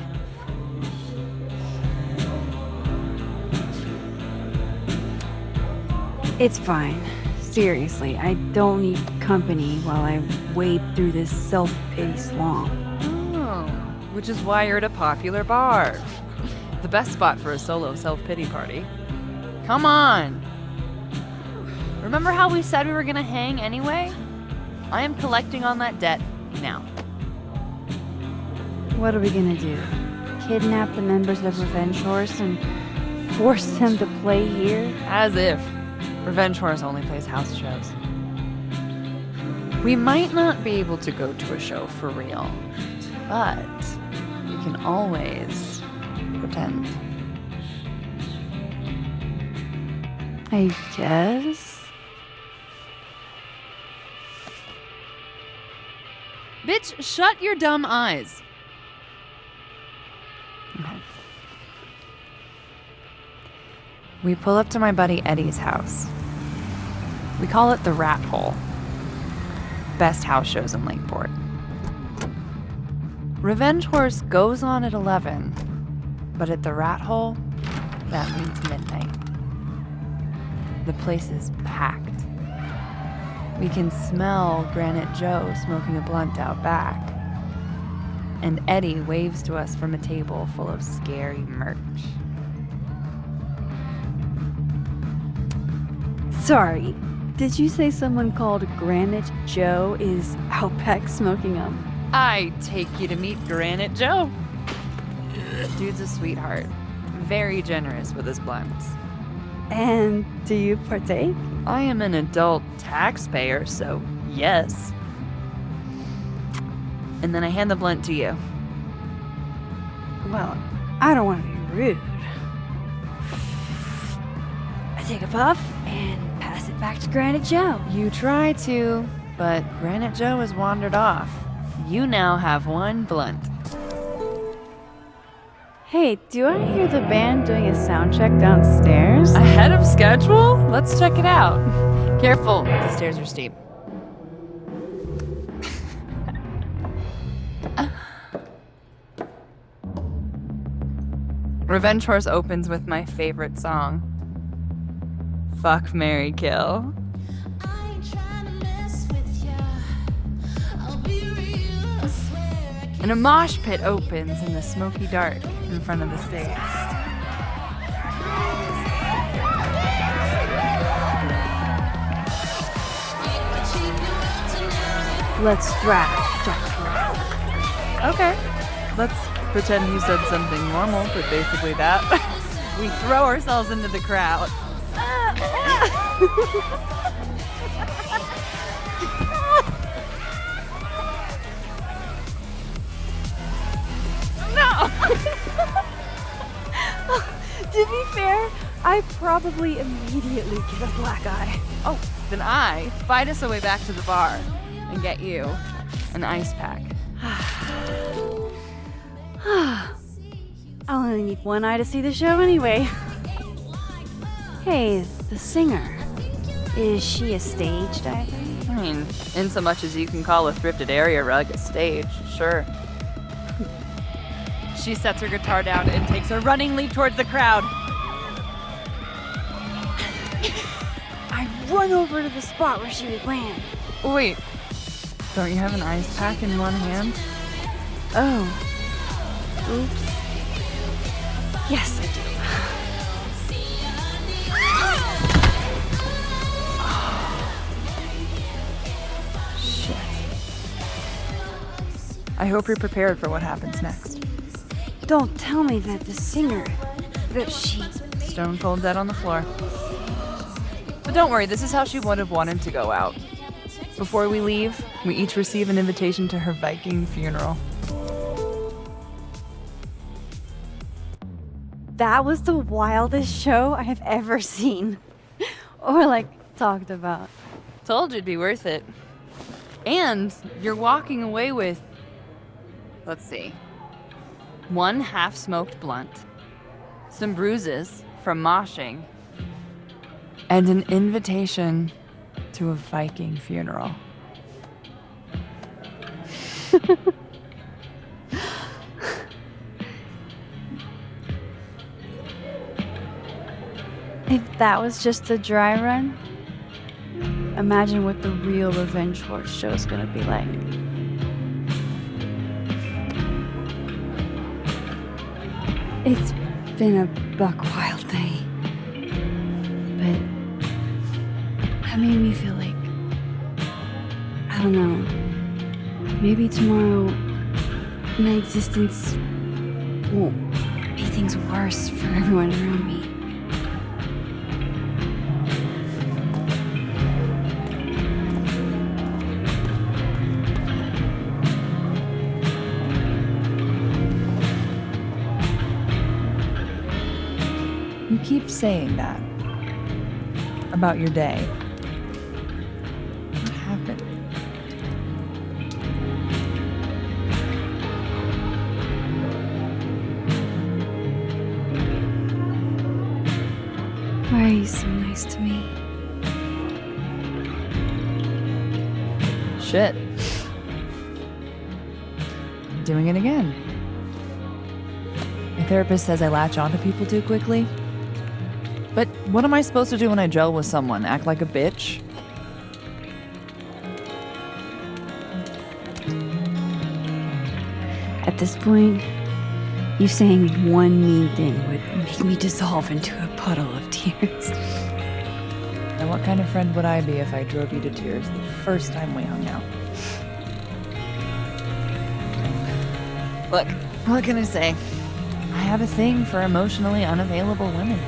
It's fine. Seriously, I don't need company while I wade through this self-pity swamp. Oh, which is why you're at a popular bar. The best spot for a solo self-pity party. Come on! Remember how we said we were gonna hang anyway? I am collecting on that debt now. What are we gonna do? Kidnap the members of Revenge Horse and force them to play here? As if. Revenge Horse only plays house shows. We might not be able to go to a show for real, but we can always pretend. I guess. Bitch, shut your dumb eyes. Okay. We pull up to my buddy Eddie's house. We call it the Rat Hole. Best house shows in Lakeport. Revenge Horse goes on at 11, but at the Rat Hole, that means midnight. The place is packed. We can smell Granite Joe smoking a blunt out back. And Eddie waves to us from a table full of scary merch. Sorry, did you say someone called Granite Joe is out back smoking up? I take you to meet Granite Joe. Dude's a sweetheart. Very generous with his blunts. And do you partake? I am an adult taxpayer, so yes. And then I hand the blunt to you. Well, I don't want to be rude. I take a puff and pass it back to Granite Joe. You try to, but Granite Joe has wandered off. You now have one blunt. Hey, do I hear the band doing a sound check downstairs? Ahead of schedule? Let's check it out. Careful, the stairs are steep. Revenge Horse opens with my favorite song. Fuck, Marry, Kill. And a mosh pit opens in the smoky dark in front of the stage. Let's thrash. Okay. Let's pretend you said something normal, but basically that. We throw ourselves into the crowd. No! To be fair, I probably immediately get a black eye. Oh, then I fight us our way back to the bar and get you an ice pack. I'll only need one eye to see the show anyway. Hey, the singer. Is she a stage diver? I mean, in so much as you can call a thrifted area rug a stage, sure. She sets her guitar down and takes a running leap towards the crowd. I run over to the spot where she would land. Wait, don't you have an ice pack in one hand? Oh. Oops. Yes, I do. Shit. I hope you're prepared for what happens next. Don't tell me that the singer, that she... Stone cold dead on the floor. But don't worry, this is how she would have wanted to go out. Before we leave, we each receive an invitation to her Viking funeral. That was the wildest show I have ever seen. Or, like, talked about. Told you it'd be worth it. And you're walking away with, let's see, one half-smoked blunt, some bruises from moshing, and an invitation to a Viking funeral. If that was just a dry run, imagine what the real Revenge Horse show is gonna be like. It's been a buck wild day, but that made me feel like, I don't know, maybe tomorrow my existence won't make things worse for everyone around me. keep saying that about your day. What happened? Why are you so nice to me? Shit. Doing it again. My therapist says I latch onto people too quickly. But what am I supposed to do when I gel with someone? Act like a bitch? At this point, you saying one mean thing would make me dissolve into a puddle of tears. And what kind of friend would I be if I drove you to tears the first time we hung out? Look, what can I say? I have a thing for emotionally unavailable women.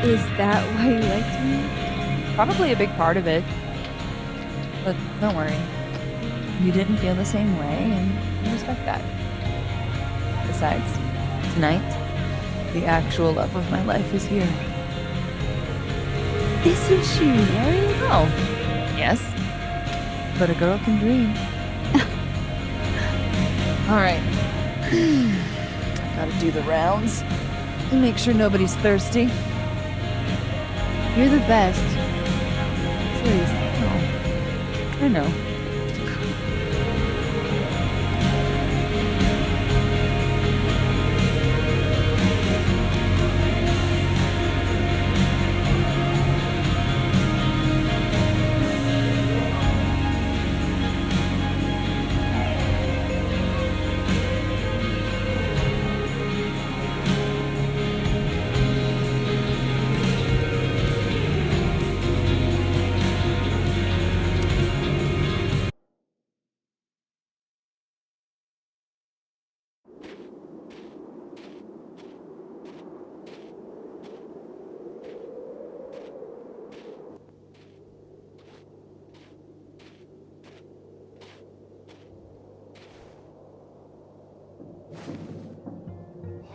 Is that why you liked me? Probably a big part of it. But don't worry. You didn't feel the same way, and I respect that. Besides, tonight, the actual love of my life is here. Isn't she married? Oh, yes. But a girl can dream. All right. I gotta do the rounds and make sure nobody's thirsty. You're the best. Seriously. Oh, I know.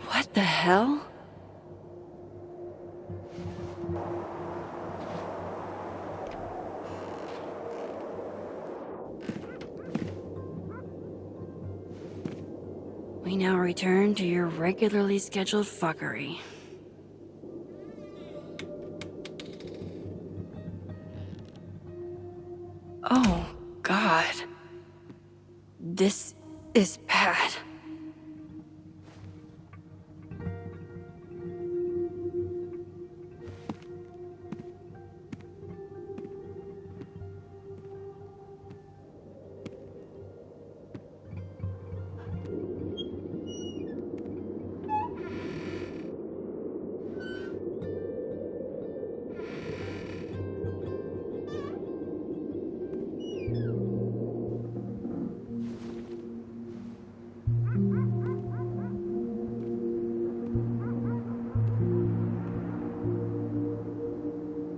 What the hell? We now return to your regularly scheduled fuckery. Oh, God. This is bad.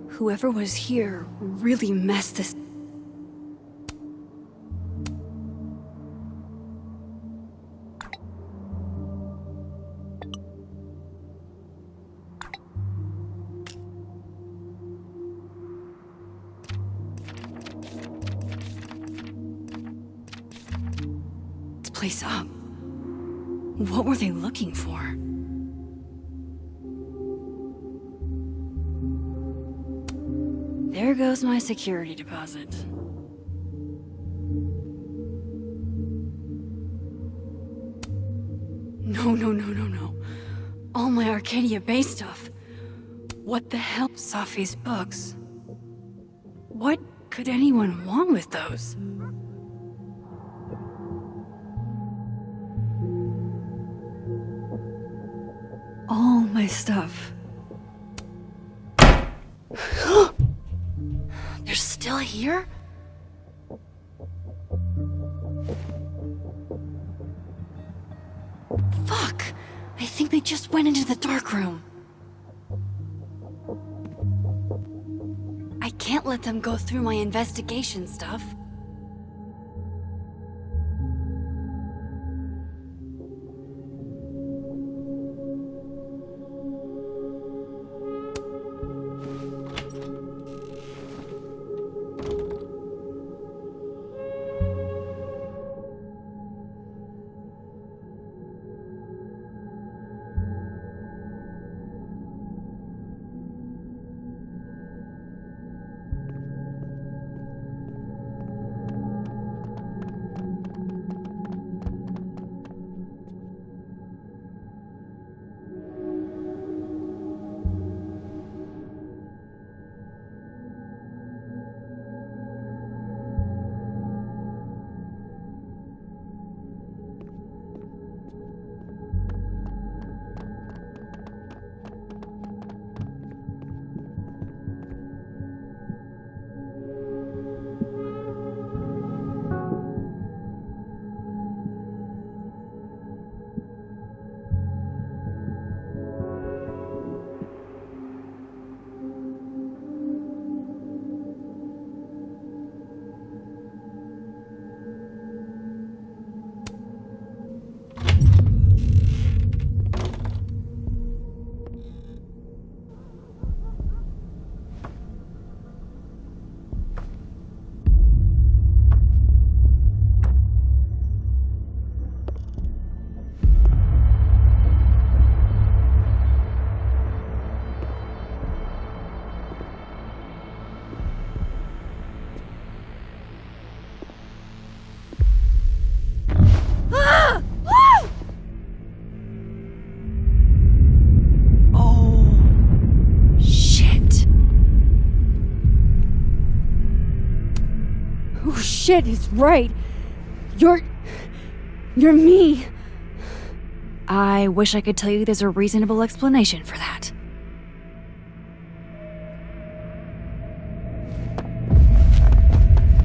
Whoever was here really messed this. This place up. What were they looking for? There goes my security deposit. No. All my Arcadia Bay stuff. What the hell? Safi's books. What could anyone want with those? All my stuff. They're still here? Fuck! I think they just went into the dark room. I can't let them go through my investigation stuff. shit is right. You're me. I wish I could tell you there's a reasonable explanation for that.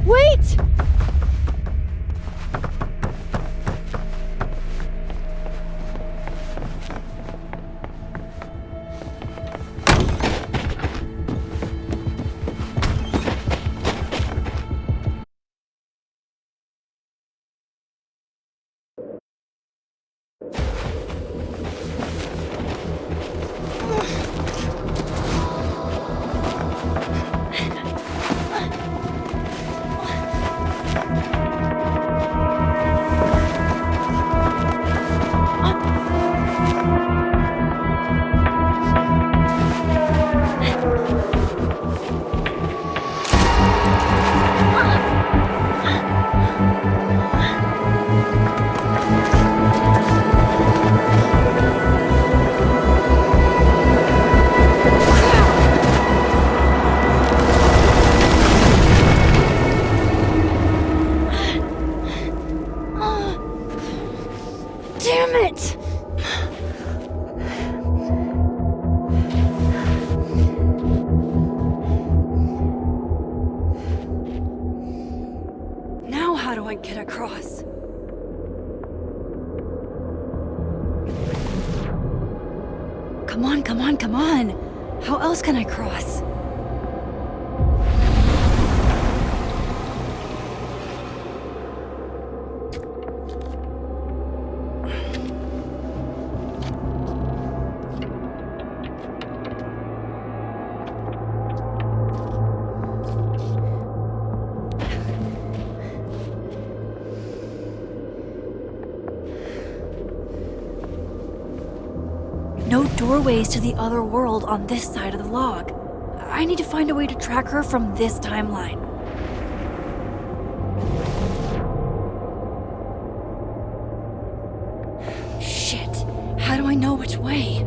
Wait! Damn it! Now how do I get across? Come on, come on, come on! How else can I cross? No doorways to the other world on this side of the log. I need to find a way to track her from this timeline. Shit. How do I know which way?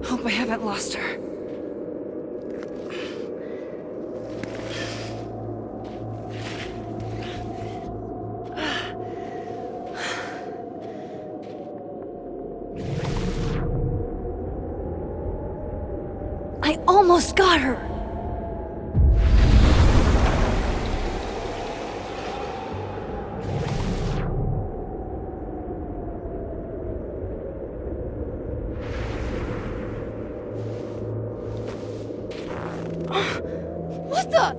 Hope I haven't lost her. I almost got her! What the?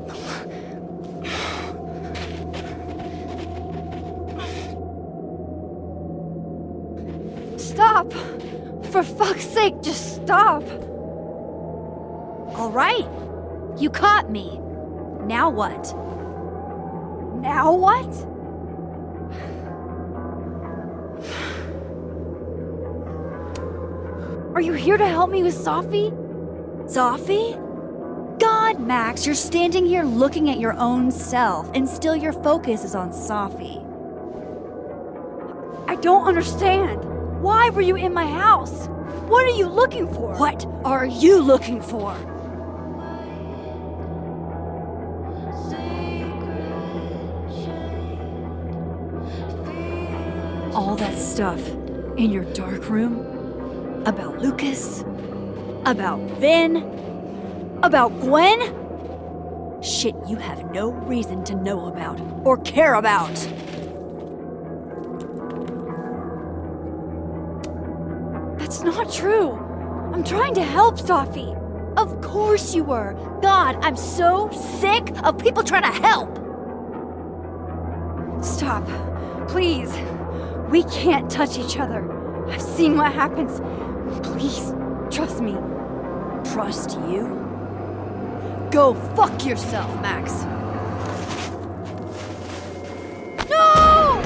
Stop! For fuck's sake, just stop! All right. You caught me. Now what? Now what? Are you here to help me with Sophie? Sophie? God, Max, you're standing here looking at your own self, and still your focus is on Sophie. I don't understand. Why were you in my house? What are you looking for? What are you looking for? All that stuff in your dark room? About Lucas? About Vin? About Gwen? Shit you have no reason to know about or care about. That's not true. I'm trying to help Sophie. Of course you were. God, I'm so sick of people trying to help. Stop. Please. We can't touch each other. I've seen what happens. Please, trust me. Trust you? Go fuck yourself, Max. No!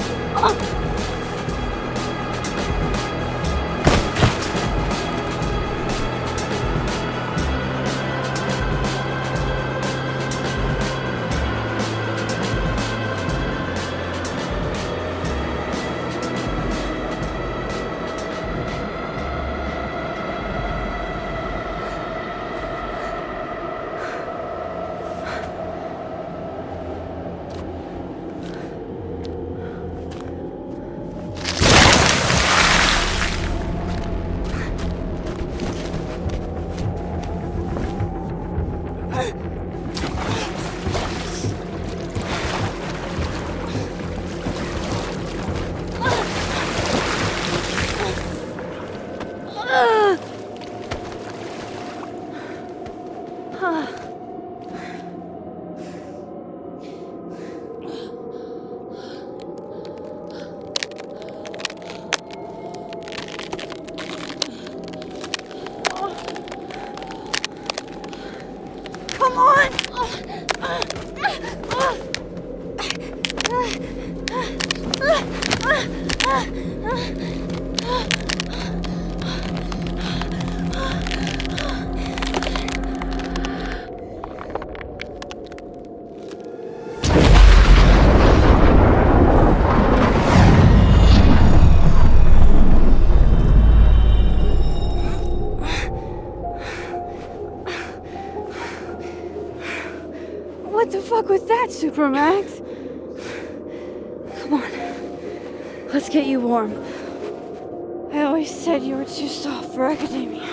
Come on! What the fuck was that, Supermax? Come on. Let's get you warm. I always said you were too soft for academia.